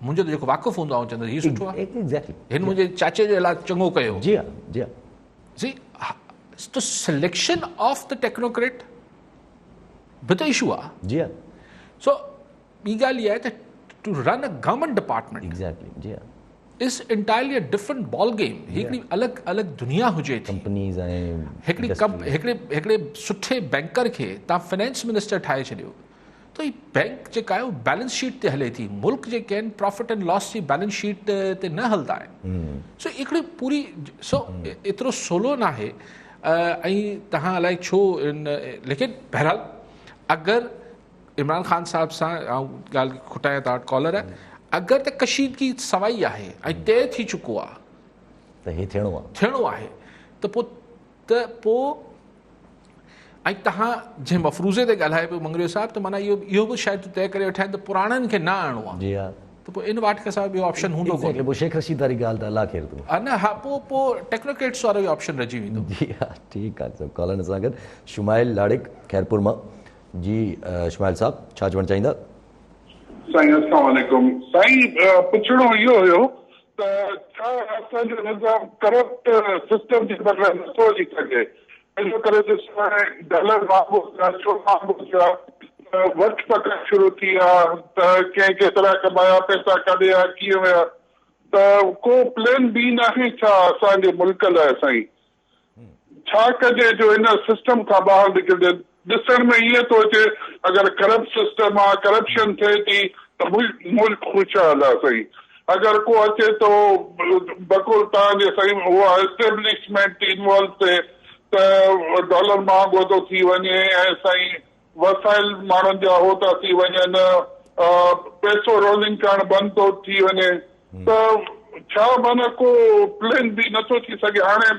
मुंहिंजो त जेको वाक़ुफ़ु हूंदो आहे चवंदो हीउ सुठो आहे हिन मुंहिंजे चाचे जो इलाजु चङो कयो। जी हाँ जी हाँ। सी तो सिलेक्शन ऑफ द टेक्नोक्रेट बि त इशू आहे। जी हाँ। सो ॿी ॻाल्हि इहा आहे त to run a government department exactly जी हाँ is entirely a different ball game. हिकिड़ी अलॻि अलॻि दुनिया हुजे थी। कंपनीज़ ऐं हिकिड़े सुठे बैंकर खे तव्हां फाइनेंस मिनिस्टर ठाहे छॾियो त हीअ बैंक जेका आहे उहो बैलेंस शीट ते हले थी। मुल्क जेके आहिनि प्रॉफिट एंड लॉस जी बैलेंस शीट ते न हलंदा आहिनि। सो हिकिड़ी पूरी सो एतिरो सवलो न आहे ऐं तव्हां अलाए छो लेकिन बहरहाल अगरि इमरान ख़ान साहिब सां ॻाल्हि खुटायां था कॉलर आहे अगरि त कशीदगी सवाई आहे ऐं तइ थी चुको आहे त हे थियणो आहे त पोइ त पोइ ऐं तव्हां जंहिं मफ़रूज़े ते ॻाल्हाए पियो मंगरियो साहिबु त माना इहो बि शायदि तय करे वठा आहिनि त पुराणनि खे न आणणो आहे जी हा त पोइ इन वाट के असां ॿियो ऑप्शन हूंदो कोन्हे पोइ शेख रशीद वारी ॻाल्हि त अलाह ख़ैर तूं न हा पोइ टेक्नोक्रेट्स वारो इहो ऑप्शन रहिजी वेंदो जी हा ठीकु आहे सभु कॉलनि सां गॾु शुमाइल लाड़िक खैरपुर मां जी शुमाइल साहब छा चवणु चाहींदा साईं अस्सलाम वालेकुम साईं पुछणो इहो हुयो त छा असांजो निज़ाम करप्ट सिस्टम जे बदिरां नथो हली सघे इन करे डॉलर वांगुरु थिया छो वांगुरु थिया वठ पकड़ शुरू थी आहे त कंहिं केतिरा कमाया पैसा काॾे विया कीअं विया त को प्लान बी नाहे छा असांजे मुल्क लाइ साईं छा कजे जो इन सिस्टम खां ॿाहिरि निकिरजे ॾिसण में ईअं थो अचे अगरि करप्ट सिस्टम आहे करप्शन थिए थी त मुल्क ख़ुशहाल आहे साईं अगरि को अचे थो बकुल तव्हांजे साईं उहा एस्टेब्लिशमेंट इन्वॉल्व थिए त डॉलर महांगो थो थी वञे ऐं साईं वसाइल माण्हुनि जा हो था थी वञनि पैसो रोलिंग करणु बंदि थो थी वञे त छा माना को प्लान बि नथो थी सघे हाणे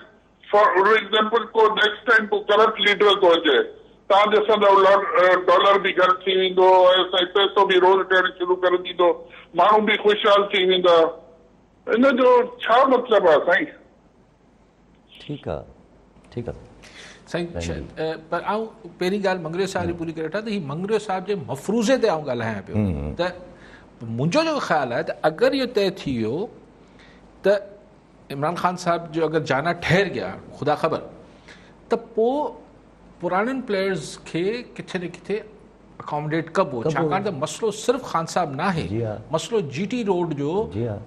फॉर एग्जाम्पल को नेक्स्ट टाइम को करप्ट लीडर थो अचे तव्हां ॾिसंदव डॉलर बि घटि थी वेंदो ऐं साईं पैसो बि रोल करणु शुरू करे ॾींदो माण्हू बि ख़ुशहाल थी वेंदा इन जो छा मतिलबु आहे साईं ठीकु आहे ठीकु आहे साईं पर आऊं पहिरीं ॻाल्हि मंगरियो साहिब जी पूरी करे वठां त हीउ मंगरियो साहिब जे मफ़रूज़े ते आऊं ॻाल्हायां पियो त मुंहिंजो जेको ख़्यालु आहे त अगरि इहो तय थी वियो त इमरान ख़ान साहिब जो अगरि जाना ठहिर गया ख़ुदा ख़बर त पोइ पुराणनि प्लेयर्स खे किथे न किथे अकोमोडेट कबो छाकाणि त मसइलो सिर्फ़ु ख़ान साहिब न आहे मसइलो GT रोड जो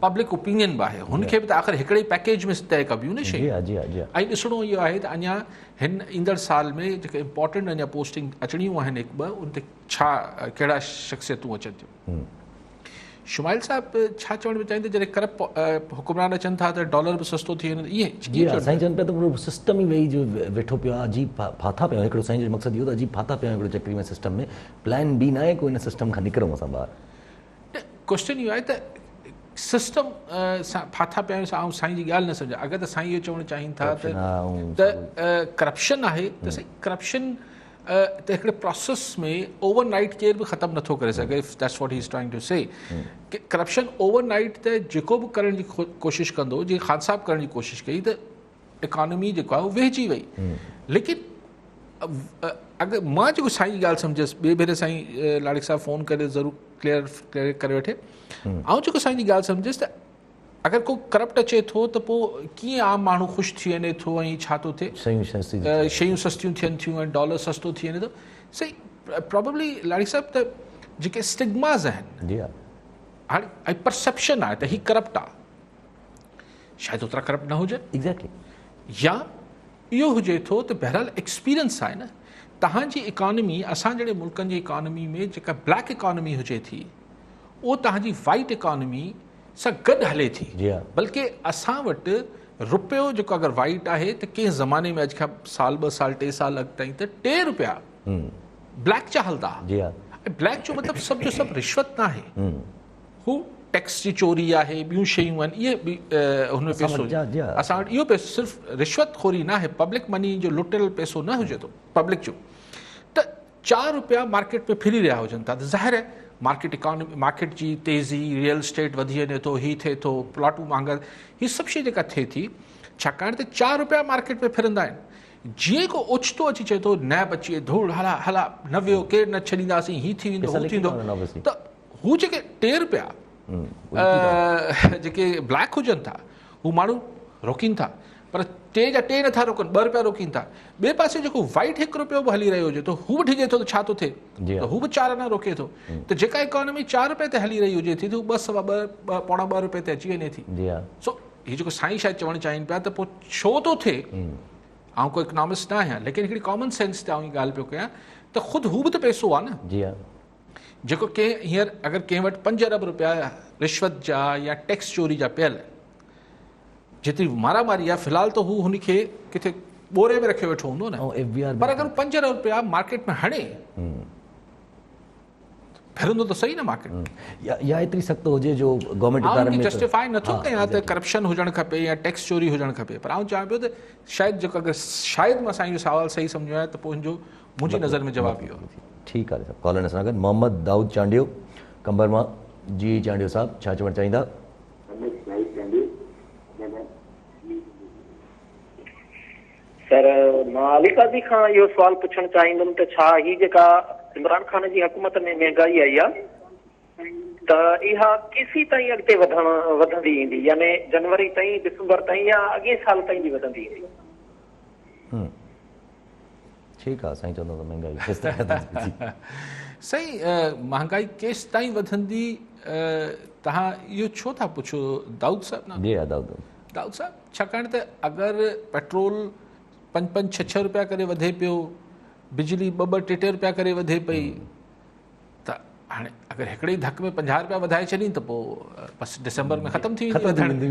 पब्लिक ओपिनियन बि आहे हुनखे बि त आख़िर हिकिड़े पैकेज में तय कबियूं न शयूं ऐं ॾिसणो इहो आहे त अञा हिन ईंदड़ साल में जेके इम्पोर्टेंट अञा पोस्टिंग अचणियूं आहिनि हिकु ॿ उन ते छा कहिड़ा शख़्सियतूं अचनि थियूं शुमाइल साहब छा चवणु चाहींदे जॾहिं करप्ट हुकुमरान अचनि था त डॉलर बि सस्तो थी वञे ईअं साईं चवनि पिया त पूरो सिस्टम ई वेही जो वेठो पियो आहे अजीब फाथा पियो हिकिड़ो साईं जो मक़सदु इहो त अजीब फाथा पिया हिकिड़ो चक्री में सिस्टम में प्लान बी न आहे को हिन सिस्टम खां निकिरूं असां ॿाहिरि क्वेश्चन इहो आहे त सिस्टम सां फाथा पिया आहियूं ऐं साईं जी ॻाल्हि न सम्झा अगरि त साईं इहो चवणु चाहिनि था त करप्शन आहे त साईं करप्शन त हिकिड़े प्रोसेस में ओवरनाइट केर बि ख़तमु नथो करे सघे if that's what he is trying to say कि करप्शन ओवरनाइट त जेको बि करण जी कोशिशि कंदो जीअं ख़ान साहब करण जी कोशिशि कई त इकॉनमी जेको आहे उहो वेहिजी वई लेकिन अगरि मां जेको साईं जी ॻाल्हि सम्झियसि ॿिए भेरे साईं लाड़िक साहब फ़ोन करे ज़रूरु क्लियर करे वठे ऐं जेको साईं जी ॻाल्हि सम्झियसि त अगरि को करप्ट अचे थो त पोइ कीअं आम माण्हू ख़ुशि थी वञे थो ऐं छा थो थिए शयूं सस्तियूं थियनि थियूं ऐं डॉलर सस्तो थी वञे थो सही प्रॉबेबली लाड़ी साहिब त जेके स्टिग्मास आहिनि हाणे ऐं परसेप्शन आहे त हीउ करप्ट आहे शायदि ओतिरा करप्ट न हुजे एग्ज़ैक्टली या इहो हुजे थो त बहरहाल एक्सपीरियंस आहे न तव्हांजी इकॉनमी असां जहिड़े मुल्कनि जी इकॉनमी में जेका ब्लैक इकॉनमी हुजे थी उहो तव्हांजी वाइट इकॉनमी सां गॾु हले थी बल्कि असां वटि रुपयो जेको अगरि वाइट आहे त कंहिं ज़माने में अॼु खां साल 2 साल 3 साल अॻु ताईं त ₹2 ब्लैक जा हलंदा ऐं ब्लैक जो मतिलबु सभु जो सभु रिश्वत न आहे हू टैक्स जी चोरी आहे ॿियूं शयूं आहिनि इहे बि हुन पैसो असां वटि इहो पैसो सिर्फ़ु रिश्वतखोरी न आहे पब्लिक मनी जो लुटियल पैसो न हुजे थो पब्लिक जो त ₹4 मार्केट में फिरी रहिया हुजनि था त ज़ाहिर आहे मार्केट इकॉनमी मार्केट जी तेज़ी रियल स्टेट वधी वञे थो हीअ थिए थो प्लॉटूं महांगा हीअ सभु शइ जेका थिए थी छाकाणि त ₹4 मार्केट में फिरंदा आहिनि जीअं को ओचितो अची चए थो नैब अची धूड़ हला हला न वियो केरु न छॾींदासीं हीअ थी वेंदो हू थींदो त हू जेके ₹2 जेके ब्लैक हुजनि था हू माण्हू रोकीनि था पर 2 जा 2 नथा रोकनि ₹2 रोकीनि था ॿिए पासे जेको वाइट ₹1 बि हली रहियो हुजे त हू बि डिॼे थो त छा थो थिए त हू बि 4 आना रोके थो त जेका इकॉनमी ₹4 ते हली रही हुजे थी त हू ₹2.25 ते अची वञे थी सो हीअ जेको साईं शायदि चवणु चाहिनि पिया त पोइ छो थो थिए आउं को इकनॉमिस्ट न आहियां लेकिन हिकिड़ी कॉमन सेंस ते आउं हीअ ॻाल्हि पियो कयां त ख़ुदि हू बि त पैसो आहे न जेको कंहिं हींअर अगरि कंहिं वटि ₹5 अरब रिश्वत जा या टैक्स चोरी जा पियल जेतिरी मारामारी आहे फ़िलहाल त हू हुनखे किथे ॿोरे में रखे वेठो हूंदो न पर अगरि ₹5 मार्केट में हणे फिरंदो त सही न मार्केट। या एतिरी सख़्त हुजे जो गवर्नमेंट आउं इदारनि उनखे में जस्टिफाई नथो कयां त करप्शन हुजणु खपे या टैक्स चोरी हुजणु खपे, पर आउं चवां पियो त शायदि जेको अगरि शायदि मां साईं जो सवाल सही सम्झो आहे त पोइ मुंहिंजी नज़र में जवाबु इहो आहे। ठीकु आहे साहब, कॉलर सां गॾु मोहम्मद दाऊद चांडियो कंबर मां। जी चांडियो साहब, छा चवणु चाहींदा? सर, मां अली काज़ी खां इहो सुवाल पुछणु चाहींदुमि त छा ही जेका इमरान खान जी हुकूमत में महांगाई आई आहे त इहा केसीं ताईं अॻिते वधंदी ईंदी, यानी जनवरी ताईं, दिसंबर ताईं, या अॻे साल ताईं बि वधंदी ईंदी? ठीकु आहे साईं, चवंदो त महांगाई केसि ताईं साईं महांगाई केसि ताईं वधंदी, तव्हां इहो छो था पुछो दाऊद साहिब? न जी हा दाऊद साहिब, छाकाणि त अगरि पेट्रोल 5-6 रुपया करे वधे पियो, बिजली 2-3 रुपया करे वधे पई, त हाणे अगरि हिकिड़े ई धक में 50 रुपया वधाए छॾीं त पोइ बसि दिसंबर में ख़तमु थी वेंदी।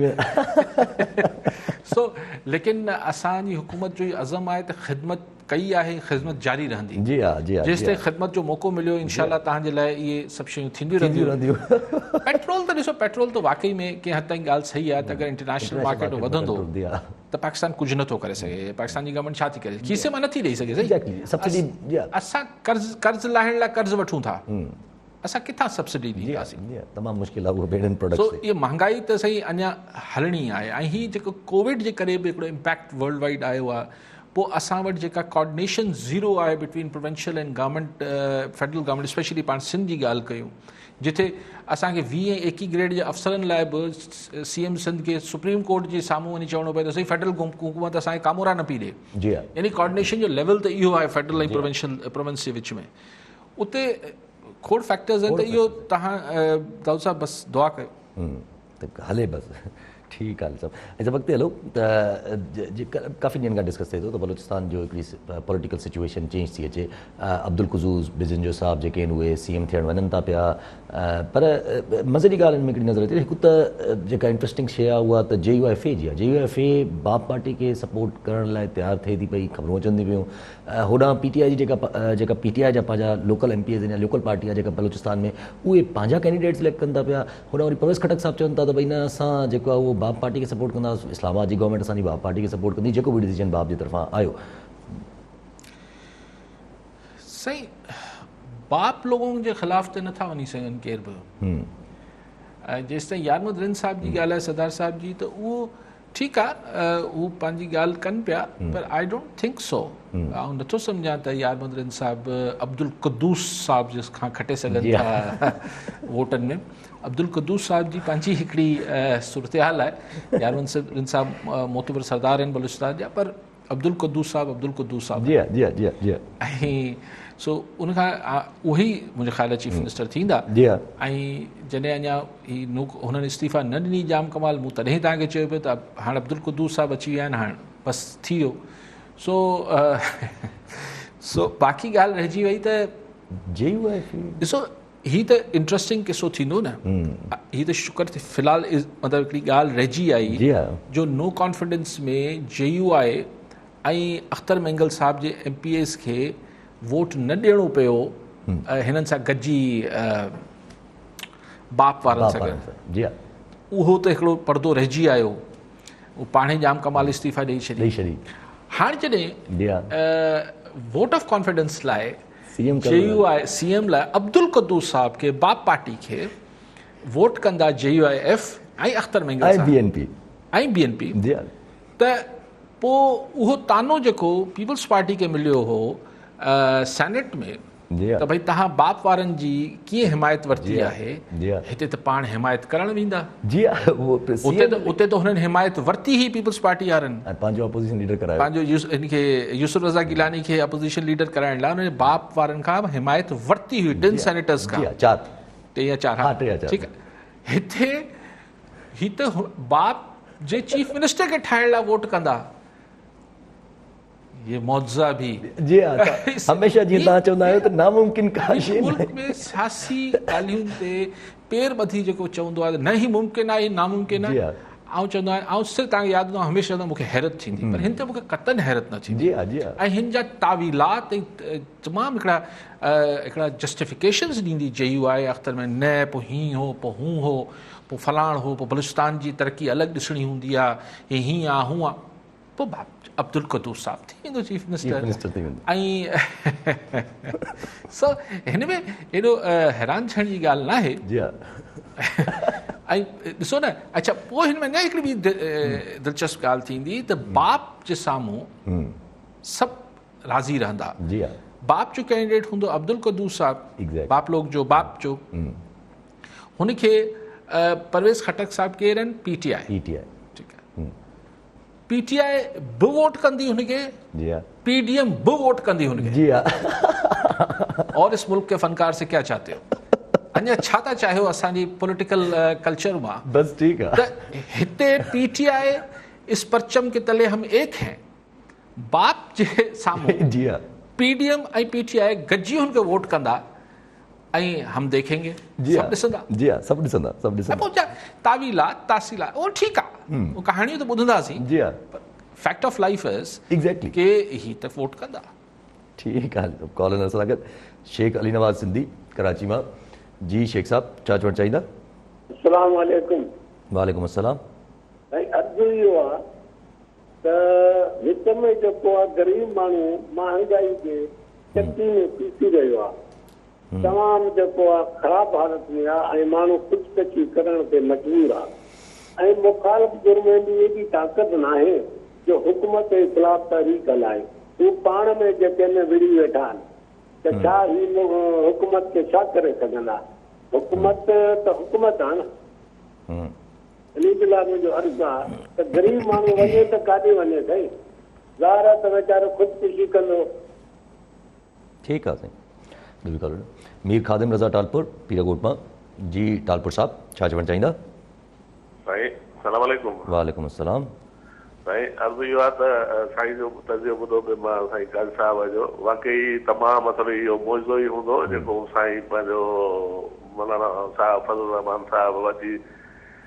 सो लेकिन असांजी हुकूमत जो अज़म आहे त ख़िदमत कई आहे, ख़िदमत जारी रहंदी। जी हा, जी हा, जेसि ताईं ख़िदमत जो मौक़ो मिलियो इंशाल्लाह तव्हांजे लाइ इहे सभु शयूं थींदियूं रहंदियूं। पेट्रोल त ॾिसो, पेट्रोल त वाकई में कंहिं हद ताईं ॻाल्हि सही आहे त अगरि इंटरनेशनल मार्केट में वधंदो त पाकिस्तान कुझु नथो करे सघे। पाकिस्तान जी गवर्नमेंट छा थी करे, खीसे मां नथी ॾेई सघे। सही, असां कर्ज़ लाहिण लाइ कर्ज़ वठूं था, असां किथां सब्सिडी ॾींदासीं? तमामु मुश्किल आहे उहो बेड़नि प्रोडक्ट। सो इहा महांगाई त सही अञा हलणी आहे, ऐं हीअ जेको कोविड जे करे बि हिकिड़ो इम्पैक्ट वर्ल्ड वाइड आयो आहे, पोइ असां वटि जेका कोऑर्डिनेशन ज़ीरो आहे between provincial and government, federal government, specially पाण सिंध जी ॻाल्हि कयूं, जिथे असांखे 20-21 ग्रेड जे अफ़सरनि लाइ बि CM सिंध खे सुप्रीम कोर्ट जे साम्हूं वञी चवणो पए त सही फेडरल हुकूमत असांखे कामोरा न पई ॾे। जी हा, यानी कोऑर्डिनेशन जो लेवल त इहो आहे फेडरल ऐं प्रोविंस जे विच में। उते खोड़ फैक्टर्स आहिनि, त इहो तव्हां दाऊद साहिब बसि दुआ कयो त हले बसि। ठीकु आहे सभु। ऐं सभु अॻिते हलो त काफ़ी ॾींहंनि खां डिस्कस थिए थो त बलूचिस्तान जो हिकिड़ी पॉलिटिकल सिचुएशन चेंज थी अचे। अब्दुल क़ुद्दूस बिजंजो साहब जेके आहिनि उहे CM थियणु वञनि था पिया, पर मज़े जी ॻाल्हि हिन में हिकिड़ी नज़र अचे। हिकु त जेका इंट्रस्टिंग शइ आहे उहा त JUIFA जी आहे। JUIFA बाप पार्टी खे सपोर्ट करण लाइ तयारु थिए थी पई, ख़बरूं अचनि थी पियूं। होॾां PTI जी जेका PTI जा पंहिंजा लोकल MPs आहिनि या लोकल पार्टी आहे जेका बलूचिस्तान में, उहे पंहिंजा कैंडिडेट सिलेक्ट कनि था पिया। होॾां वरी परवेज़ खटक साहब चवनि था त भई न, असां जेको आहे उहो बाप पार्टी खे सपोर्ट कंदासीं, इस्लामाबाद जी गवर्नमेंट असांजी बाप पार्टी खे सपोर्ट कंदी, जेको बि डिसीजन बाप जी तरफ़ां आयो। सही, बाप लोगों जे ख़िलाफ़ त नथा वञी सघनि केर बि। जेसि ताईं यारमद रिन साहिब जी ॻाल्हि आहे, सरदार साहिब जी, त उहो ठीकु आहे, हू पंहिंजी ॻाल्हि कनि पिया, पर आई डोंट थिंक सो। ऐं नथो सम्झां त यारमद रिन साहिब अब्दुल क़ुद्दूस साहिब जे खां खटे सघनि था वोटनि में। अब्दुल क़ुद्दूस साहिब जी पंहिंजी हिकिड़ी सूरत हाल आहे। यारमद रिन साहिब मोतबर सरदार आहिनि बलूचिस्तान जा, पर अब्दुल क़ुद्दूस साहिब जी जी। ऐं सो उनखां उहे ई मुंहिंजो ख़्यालु आहे चीफ मिनिस्टर थींदा। ऐं जॾहिं अञा हुननि इस्तीफ़ा न ॾिनी जाम कमाल, मूं तॾहिं तव्हांखे चयो पियो त हाणे अब्दुल क़ुद्दूस साहिब अची विया आहिनि, हाणे बसि थी वियो। सो बाक़ी ॻाल्हि रहिजी वई त ॾिसो, हीअ त इंट्रस्टिंग किसो थींदो न, हीअ त शुक्र फ़िलहालु मतिलबु हिकिड़ी ॻाल्हि रहिजी आई जो नो कॉन्फिडेंस में JUI ऐं अख्तर मेंगल साहिब जे MPs खे वोट न ॾियणो पियो हिननि सां गॾिजी बाप वारनि सां गॾु। उहो त हिकिड़ो पर्दो रहिजी आयो, उहो पाणे जाम कमाल इस्तीफ़ा ॾेई छॾी। हाणे जॾहिं वोट ऑफ कॉन्फिडेंस लाइ JUI CM लाइ अब्दुल क़ुद्दूस साहिब खे बाप पार्टी खे वोट कंदा JUIF ऐं अख्तर मेंगल ऐं BNP, त पोइ उहो तानो जेको पीपल्स पार्टी खे मिलियो हो सेनेट में त भई तव्हां बाप वारनि जी कीअं हिमायत वरिती आहे, हिते त पाण हिमायत करणु वेंदा। उते त हुननि हिमायत वरिती ही पीपल्स पार्टी वारनि, पंहिंजो अपोजिशन लीडर करायो, पंहिंजो हिनखे यूसुफ रज़ा गिलानी खे अपोजिशन लीडर कराइण लाइ हुननि बाप वारनि खां हिमायत वरिती हुई, 2 सेनेटर्स खां, 3 या 4। ठीकु आहे, हिते ही त बाप जे चीफ मिनिस्टर खे ठाहिण लाइ वोट कंदा। ये मौजा भी जी हमेशा जीअं तव्हां चवंदा आहियो त नामुमकिन का शइ मुल्क में सियासी ॻाल्हियुनि ते पेर ॿधी जेको चवंदो आहे न ही मुमकिन आहे, नामुमकिन आहे, आउं चवंदो आहियां, ऐं सिर्फ़ु तव्हांखे यादि हूंदो, हमेशह चवंदो मूंखे हैरत थींदी, पर हिन ते मूंखे क़तन हैरत न थींदी। जी हाँ, जी हाँ। ऐं हिन जा तावीलात ऐं तमामु हिकिड़ा जस्टिफिकेशन्स ॾींदी JUI अख़्तर में, न पोइ हीअं हो, पोइ हूं हो, पोइ फलाण हो, पोइ बलूचिस्तान जी तरक़ी अलॻि ॾिसणी हूंदी आहे, हे हीअं आहे हूअं आहे। पोइ अब्दुल क़ुद्दूस साहिबु थी वेंदो चीफ मिनिस्टर थी वेंदो। ऐं सो हिन में एॾो हैरान थियण जी ॻाल्हि न आहे। जी हाँ। ऐं ॾिसो न, अच्छा पोइ हिन में न हिकिड़ी ॿी दिलचस्प ॻाल्हि थींदी त बाप जे साम्हूं सभु राज़ी रहंदा। जी हाँ। बाप जो कैंडिडेट हूंदो अब्दुल क़ुद्दूस साहिबु, Exactly. बाप लोग जो बाप जो, हुनखे परवेज़ खटक साहिबु केरु आहिनि, PTI। ठीकु आहे, PTI बि वोट कंदी हुनखे, जी हाँ। PDM बि वोट कंदी हुनखे। जी हाँ। और इस मुल्क के फनकार से क्या चाहते हो, अञा छा था चाहियो असांजी पॉलिटिकल कल्चर मां। बस ठीक है। त हिते PTI इस परचम के तले हम एक हैं, बाप जे साम्हूं जी हाँ। PDM ऐं PTI गॾिजी हुनखे वोट कंदा ऐं हम देखेंगे, जी हाँ। सभु ॾिसंदा। जी हाँ, सभु ॾिसंदा, सभु ऐं ॾिसंदा। पोइ तावीलात तासीलात उहो ठीकु आहे, उहो कहाणियूं त ॿुधंदासीं, जी हाँ। Fact of life is Exactly. के ही त वोट कंदा। ठीकु आहे, कॉलर सां गॾु शेख अली नवाज़ सिंधी कराची मां। जी शेख साहब, छा चवणु चाहींदा? अस्सलाम वालेकुम। वालेकुम अस्सलाम। भाई अर्ज़ु इहो आहे त विच में जेको आहे ग़रीब माण्हू महांगाई जे चक्की में पीसी रहियो आहे, तमामु जेको आहे ख़राबु हालत में आहे, ऐं माण्हू ख़ुदकशी करण ते मजबूर आहे, ऐं मुखालिफ़ जुर्म जी एॾी ताक़त न आहे जो हुकूमत जे ख़िलाफ़ तहरीक हलाए। हू पाण में जेके में विड़ी वेठा आहिनि त छा ही हुकूमत खे छा करे सघंदा? हुकूमत त हुकूमत आहे न। इन लाइ मुंहिंजो अर्ज़ु आहे त ग़रीब माण्हू वञे त काॾे वञे साईं, ज़ाहिर आहे त वीचारो ख़ुदकुशी कंदो। ठीकु आहे साईं। ॿियो कॉलर मीर खादिम रज़ा टालपुर पीराकोट मां। जी टालपुर साहब, छा चवणु चाहींदा? साईं सलाम वालेकुम। वालेकुम अस्सलाम। साईं अर्ज़ु इहो आहे त साईं जो तर्जुमो ॿुधो पियो मां साईं काज़ी साहिब जो, वाकई तमामु मतिलबु इहो मौज़ो ई हूंदो जेको साईं पंहिंजो मौलाना साहिबु फज़ल रहमान साहिबु अची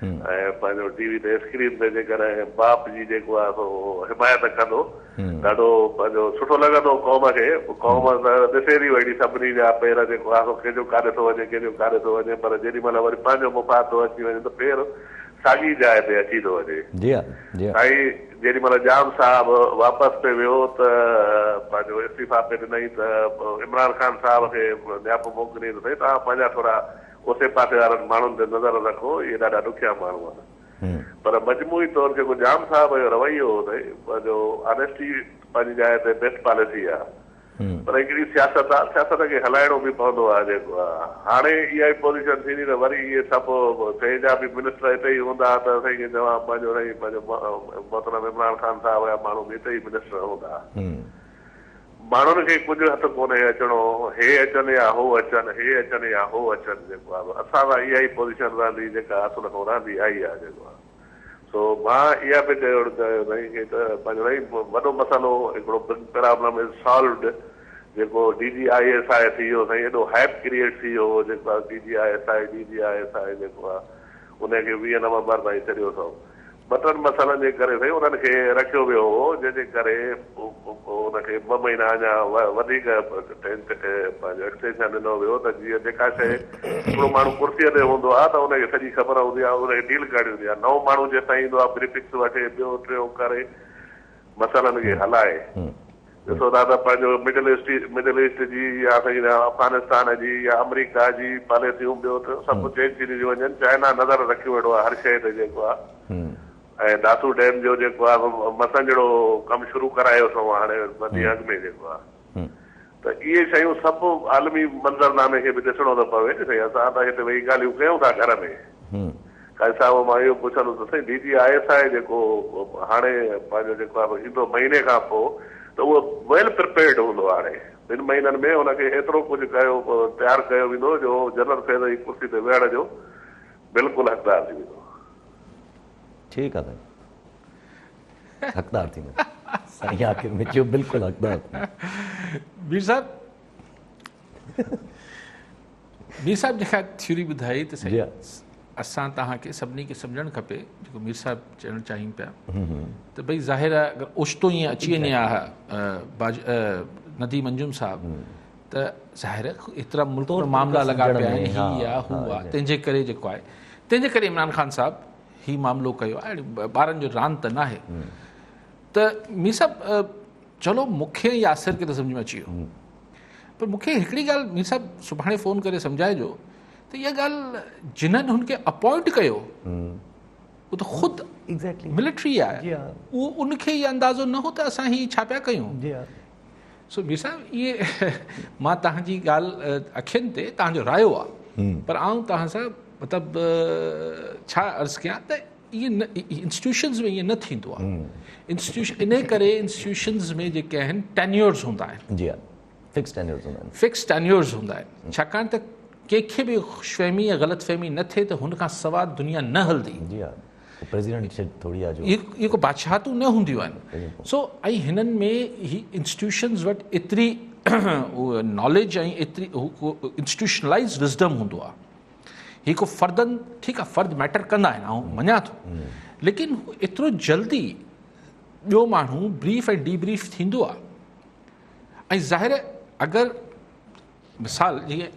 ऐं पंहिंजो TV ते स्क्रीन ते जेकर बाप जी जेको आहे सो हिमायत कंदो, ॾाढो पंहिंजो सुठो लॻंदो क़ौम खे। क़ौम त ॾिसे थी वेठी सभिनी जा पेर जेको आहे सो कंहिंजो काॾे थो वञे, कंहिंजो काॾे थो वञे, पर जेॾी महिल वरी पंहिंजो मुफ़ाद थो अची वञे त पेर साॻी जाइ ते अची थो वञे। जी हाँ, जी हाँ। साईं जेॾी महिल जाम साहिबु वापसि पे वियो त पंहिंजो इस्तीफ़ा पे ॾिनई त इमरान ख़ान साहिब खे नियापो मोकिली त साईं तव्हां पंहिंजा थोरा उसे पासे वारनि माण्हुनि ते नज़र रखो, इहे ॾाढा ॾुखिया माण्हू आहिनि। पर मजमूई तौर जेको जाम साहिब जो रवैयो हो साईं, पंहिंजो ऑनेस्टी पंहिंजी जाइ ते बेस्ट पॉलिसी आहे, पर हिकिड़ी सियासत आहे, सियासत खे हलाइणो बि पवंदो आहे जेको आहे। हाणे इहा ई पोज़ीशन थींदी त वरी इहे सभु साईं जा बि मिनिस्टर हिते ई हूंदा त साईं खे चवां पंहिंजो साईं पंहिंजो मोहतरम इमरान ख़ान साहिब जा माण्हू बि हिते ई मिनिस्टर हूंदा। माण्हुनि खे कुझु हथु कोन्हे अचिणो, हे अचनि या हो अचनि, हे अचनि या हो अचनि, जेको आहे असां सां इहा ई पोज़ीशन रहंदी जेका असुल खां रहंदी आई आहे जेको आहे। सो मां इहा बि चयो साईं खे त पंहिंजो साईं वॾो मसालो हिकिड़ो प्रॉब्लम इज़ सॉल्वड, जेको DGISI थी वियो साईं, एॾो हाइप क्रिएट थी वियो जेको आहे DGISI जेको आहे उनखे 20 नवंबर ताईं छॾियो अथऊं। 2 मसइलनि जे करे साईं उन्हनि खे रखियो वियो हो, जंहिंजे करे उनखे 2 महीना अञा वधीक पंहिंजो एक्सटेंशन ॾिनो वियो त जीअं जेका शइ हिकिड़ो माण्हू कुर्सीअ ते हूंदो आहे त उनखे सॼी ख़बर हूंदी आहे, उनखे डील करणी हूंदी आहे। नओं माण्हू जेसिताईं ईंदो आहे प्रीफिक्स वठे, ॿियो टियों करे मसइलनि खे हलाए। ॾिसो था त पंहिंजो मिडल ईस्ट जी या साईं अफ़गानिस्तान जी या अमरीका जी पॉलिसियूं ॿियो त सभु चेंज थी थियूं वञनि। चाइना नज़र रखी वेठो आहे हर शइ ते जेको आहे, ऐं दासू डैम जो जेको आहे मसंजड़ो कमु शुरू करायो अथऊं हाणे वधी अॻ में जेको आहे। त इहे शयूं सभु आलमी मंज़रनामे खे बि ॾिसणो थो पवे न साईं। असां त हिते वेही ॻाल्हियूं कयूं था घर में। काज़ी साहिब मां इहो पुछंदुसि साईं DGISI जेको हाणे पंहिंजो जेको आहे ईंदो महीने खां पोइ त उहो वेल प्रिपेयर्ड हूंदो। हाणे 2 महीननि में हुनखे एतिरो कुझु कयो तयारु कयो वेंदो जो जनरल फैज़ जी कुर्सी ते वेहण जो बिल्कुलु हक़दार थी वेंदो। ठीकु आहे साईं, हक़दार थींदो साईं, आख़िर में चयो बिल्कुलु हक़दार। मीर साहिब जेका थ्योरी ॿुधाई त जी साईं हाँ। असां तव्हांखे सभिनी खे सम्झणु खपे जेको मीर साहिब चवणु चाहिनि पिया त भई ज़ाहिर आहे अगरि ओचितो ईअं अची वञे हा नदीम अंजुम साहिबु त ज़ाहिर एतिरा मुल्क में मामला लॻा पिया आहिनि हीअ आहे हू आहे तंहिंजे करे जेको आहे तंहिंजे करे इमरान ख़ान साहिबु हीउ मामिलो कयो आहे ॿारनि जो रांदि त नाहे त मीर साहिबु चलो मूंखे यासिर खे त सम्झ में अची वियो पर मूंखे हिकिड़ी ॻाल्हि मीर साहिबु सुभाणे फ़ोन करे सम्झाइजो त इहा ॻाल्हि जिन्हनि हुनखे अपॉइंट कयो उहो त ख़ुदि एग्ज़ैक्टली मिलिट्री आहे उहो उनखे इहो अंदाज़ो न हो त असां हीअ छा पिया कयूं सो मीर साहिबु इहे मां तव्हांजी ॻाल्हि अखियुनि ते तव्हांजो रायो आहे पर आउं तव्हां सां मतिलबु छा अर्ज़ु कयां त इहे न इंस्टीट्यूशन्स में ईअं न थींदो आहे इंस्टीट्यूशन इन करे इंस्टीट्यूशन्स में जेके आहिनि टेन्योर्स हूंदा आहिनि जी हा फिक्स टेन्योर्स हूंदा आहिनि फिक्स टेन्योर्स हूंदा आहिनि छाकाणि त कंहिंखे बि ख़ुशफ़हमी या ग़लतफ़हमी न थिए त हुन खां सवाइ दुनिया न हलंदी जी हा प्रेसिडेंट थोरी आहे जो इहे को बादशाहतूं न हूंदियूं आहिनि सो ऐं हिननि में ही इंस्टीट्यूशन्स वटि एतिरी नॉलेज ऐं एतिरी इंस्टीट्यूशनलाइज़ विज़डम हूंदो आहे हीअ को फ़र्दनि ठीकु आहे फ़र्द मैटर कंदा आहिनि ऐं मञा थो लेकिन एतिरो जल्दी ॿियो माण्हू ब्रीफ ऐं डीब्रीफ थींदो आहे ऐं ज़ाहिर अगरि मिसाल जीअं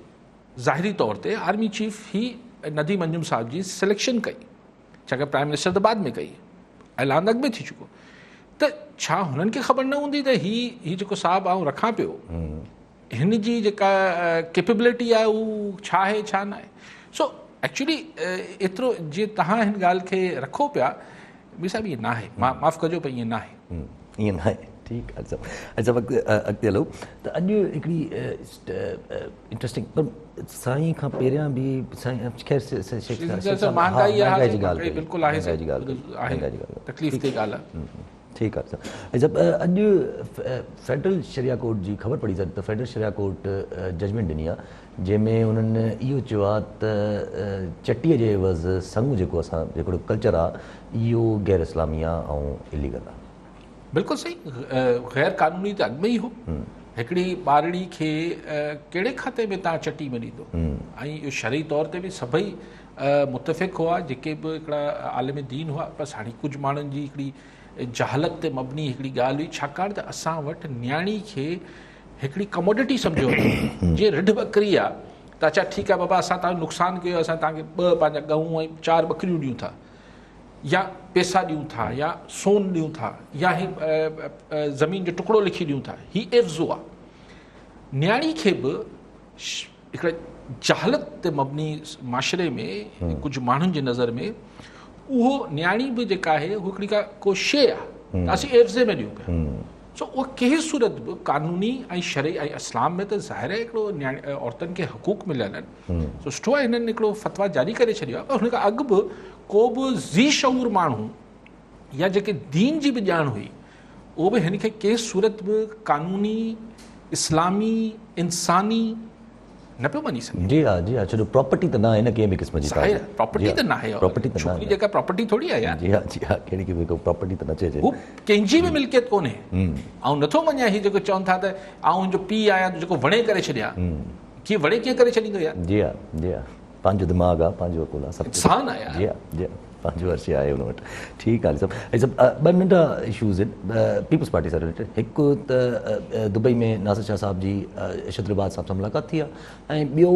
ज़ाहिरी तौर ते आर्मी चीफ ही नदीम अंजुम साहिब जी सिलेक्शन कई छाकाणि प्राइम मिनिस्टर त बाद में कई ऐलान अॻु में थी चुको त छा हुननि खे ख़बर न हूंदी त हीउ जेको साहिबु आउं रखां पियो हिन जी जेका कैपेबिलिटी आहे उहा छा आहे छा न आहे सो एक्चुअली एतिरो जीअं तव्हां हिन ॻाल्हि खे रखो पिया ॿी साहिबु इअं न आहे माफ़ु कजो पर ईअं न आहे ईअं न आहे ठीकु आहे अच्छा अॻिते हलो त अॼु हिकिड़ी इंट्रस्टिंग पर साईं खां पहिरियां बि साईं ख़ैर महांगाई आहे बिल्कुलु आहे तकलीफ़ जी ॻाल्हि आहे ठीकु आहे ऐं जब अॼु फेडरल शरिया कोर्ट जी ख़बर पड़ी त फेडरल शरिया कोर्ट जजमेंट ॾिनी आहे जंहिंमें उन्हनि इहो चयो आहे त चटीअ जे एवज़ संग जेको असां हिकिड़ो कल्चर आहे इहो गैर इस्लामी आहे ऐं इलीगल आहे बिल्कुलु सही ग़ैर क़ानूनी त अॻु में ई हो हिकिड़ी ॿारड़ी खे कहिड़े खाते में तव्हां चटी में ॾींदो ऐं इहो शरई तौर ते बि सभई मुतफ़िक़ हुआ जेके बि हिकिड़ा आलिम दीन हुआ बसि हाणे कुझु माण्हुनि जी हिकिड़ी जहालत ते मबनी हिकिड़ी ॻाल्हि हुई छाकाणि त असां वटि न्याणी खे हिकिड़ी कमोडिटी सम्झो जीअं रिढ ॿकरी आहे त अच्छा ठीकु आहे बाबा असां तव्हांजो नुक़सानु कयो असां तव्हांखे 2 पंहिंजा गहूं ऐं 4 ॿकरियूं ॾियूं था या पैसा ॾियूं था या सोन ॾियूं था या ही ज़मीन जो टुकड़ो लिखी ॾियूं था ही एफ़्ज़ो आहे न्याणी खे बि हिकिड़े जहालत ते मबनी माशरे में कुझु माण्हुनि जी नज़र में उहो न्याणी बि जेका आहे उहा हिकिड़ी को शइ आहे त असीं एफ़्ज़े में ॾियूं पिया सो उहा कंहिं सूरत बि क़ानूनी ऐं शरई ऐं इस्लाम में त ज़ाहिर आहे हिकिड़ो औरतुनि खे हक़ूक़ मिलियल आहिनि सो सुठो आहे हिननि हिकिड़ो फ़तवा जारी करे छॾियो आहे पर हुन खां अॻु बि को बि ज़ी शऊर माण्हू या जेके दीन जी बि ॼाण हुई उहो बि हिन खे कंहिं सूरत बि क़ानूनी इस्लामी इंसानी न पियो मञी सघे जी हा छो प्रॉपर्टी त न आहे न कंहिं बि क़िस्म जी प्रॉपर्टी त न आहे प्रॉपर्टी त छोकिरी जेका प्रॉपर्टी थोरी आहे यार जी हा कहिड़ी बि प्रॉपर्टी त न चइजे हू कंहिंजी बि मिल्कियत कोन्हे ऐं नथो मञा हीअ जेको चवनि था त आउं जो पीउ आहियां जेको वणे करे छॾियां कीअं वणे कीअं करे छॾींदो यार जी हा पंहिंजो दिमाग़ आहे पंहिंजो अकुल आहे सभु इंसान आहे जी हा पंहिंजो अर्शी आहे हुन वटि ठीकु आहे सभु ऐं सभु 2 नंढा इशूज़ आहिनि पीपल्स पार्टी सां रिलेटेड हिकु त दुबई में नासिर शाह साहिब जी इशरत रिबात साहिब सां मुलाक़ात थी आहे ऐं ॿियो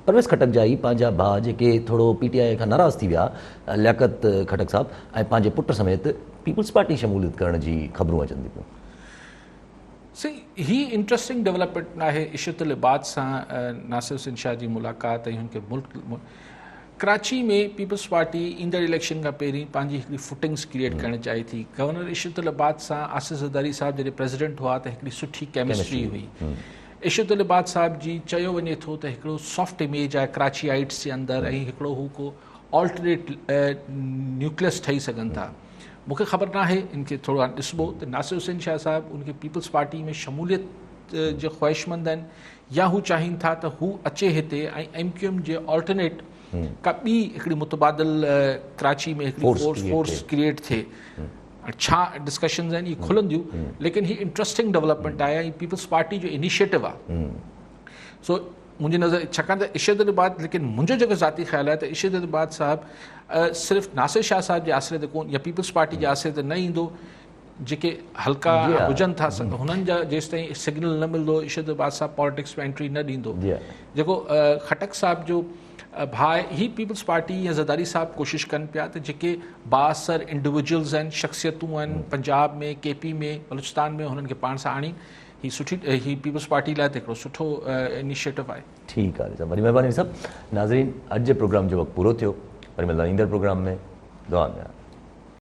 परवेज़ खटक जा ई पंहिंजा भाउ जेके थोरो PTI खां नाराज़ थी विया लियाकत खटक साहिबु ऐं पंहिंजे पुट समेत पीपल्स पार्टी शमूलियत करण जी ख़बरूं अचनि थियूं पियूं सी ही इंट्रस्टिंग डेवलपमेंट आहे इशरत रिबात सां नासिर हुसैन शाह जी मुलाक़ात ऐं हुनखे मुल्क कराची में पीपल्स पार्टी ईंदड़ इलेक्शन खां पहिरीं पंहिंजी हिकिड़ी फुटिंग्स क्रिएट करणु चाहे थी गवर्नर इशरत रिबात सां आसिफ़ ज़रदारी साहिब जॾहिं प्रेसिडेंट हुआ त हिकिड़ी सुठी केमिस्ट्री हुई इशरत रिबात साहिब जी चयो वञे थो त हिकिड़ो सॉफ्ट इमेज आहे कराचीआइट्स जे अंदरि ऐं हिकिड़ो हू को ऑल्टरनेट न्यूक्लियस ठही सघनि था मूंखे ख़बर न आहे इनखे थोरो हाणे ॾिसबो त नासिर हुसैन शाह साहिबु उनखे पीपल्स पार्टी में शमूलियत जो ख़्वाहिशमंद आहिनि या हू चाहिनि था त हू अचे हिते ऐं MQM जे ऑल्टरनेट का ॿी हिकिड़ी मुतबादिल कराची में हिकिड़ी फोर्स क्रिएट थिए छा डिस्कशन्स आहिनि इहे खुलंदियूं लेकिन ही इंट्रस्टिंग डेवलपमेंट आहे ऐं पीपल्स पार्टी जो इनिशिएटिव आहे सो मुंहिंजी नज़र छाकाणि त इशरत इक़बाल, लेकिन मुंहिंजो जेको ज़ाती ख़्यालु आहे त इशरत इक़बाल साहिबु सिर्फ़ु नासिर शाह साहिब जे आसिरे ते कोन या पीपल्स पार्टी जे आसिरे ते न ईंदो, जेके हल्का हुजनि था हुननि जा जेसि ताईं सिग्नल न मिलंदो इशरत इक़बाल साहिबु पॉलिटिक्स में एंट्री न ॾींदो। जेको खटक साहिब जो भाउ ही पीपल्स पार्टी या ज़रदारी साहिब कोशिशि कनि पिया त जेके बाअसर इंडिविजुअल्स आहिनि, शख़्सियतूं आहिनि पंजाब में, केपी में, बलूचिस्तान में, हुननि खे पाण सां आणी ही सुठी ही पीपल्स पार्टी लाइ त हिकिड़ो सुठो इनिशिएटिव आहे। ठीकु आहे वॾी महिरबानी सभु नाज़रीन, अॼु जे प्रोग्राम जो वक़्तु पूरो थियो, वरी मिलंदा ईंदड़ प्रोग्राम में। दुआ में।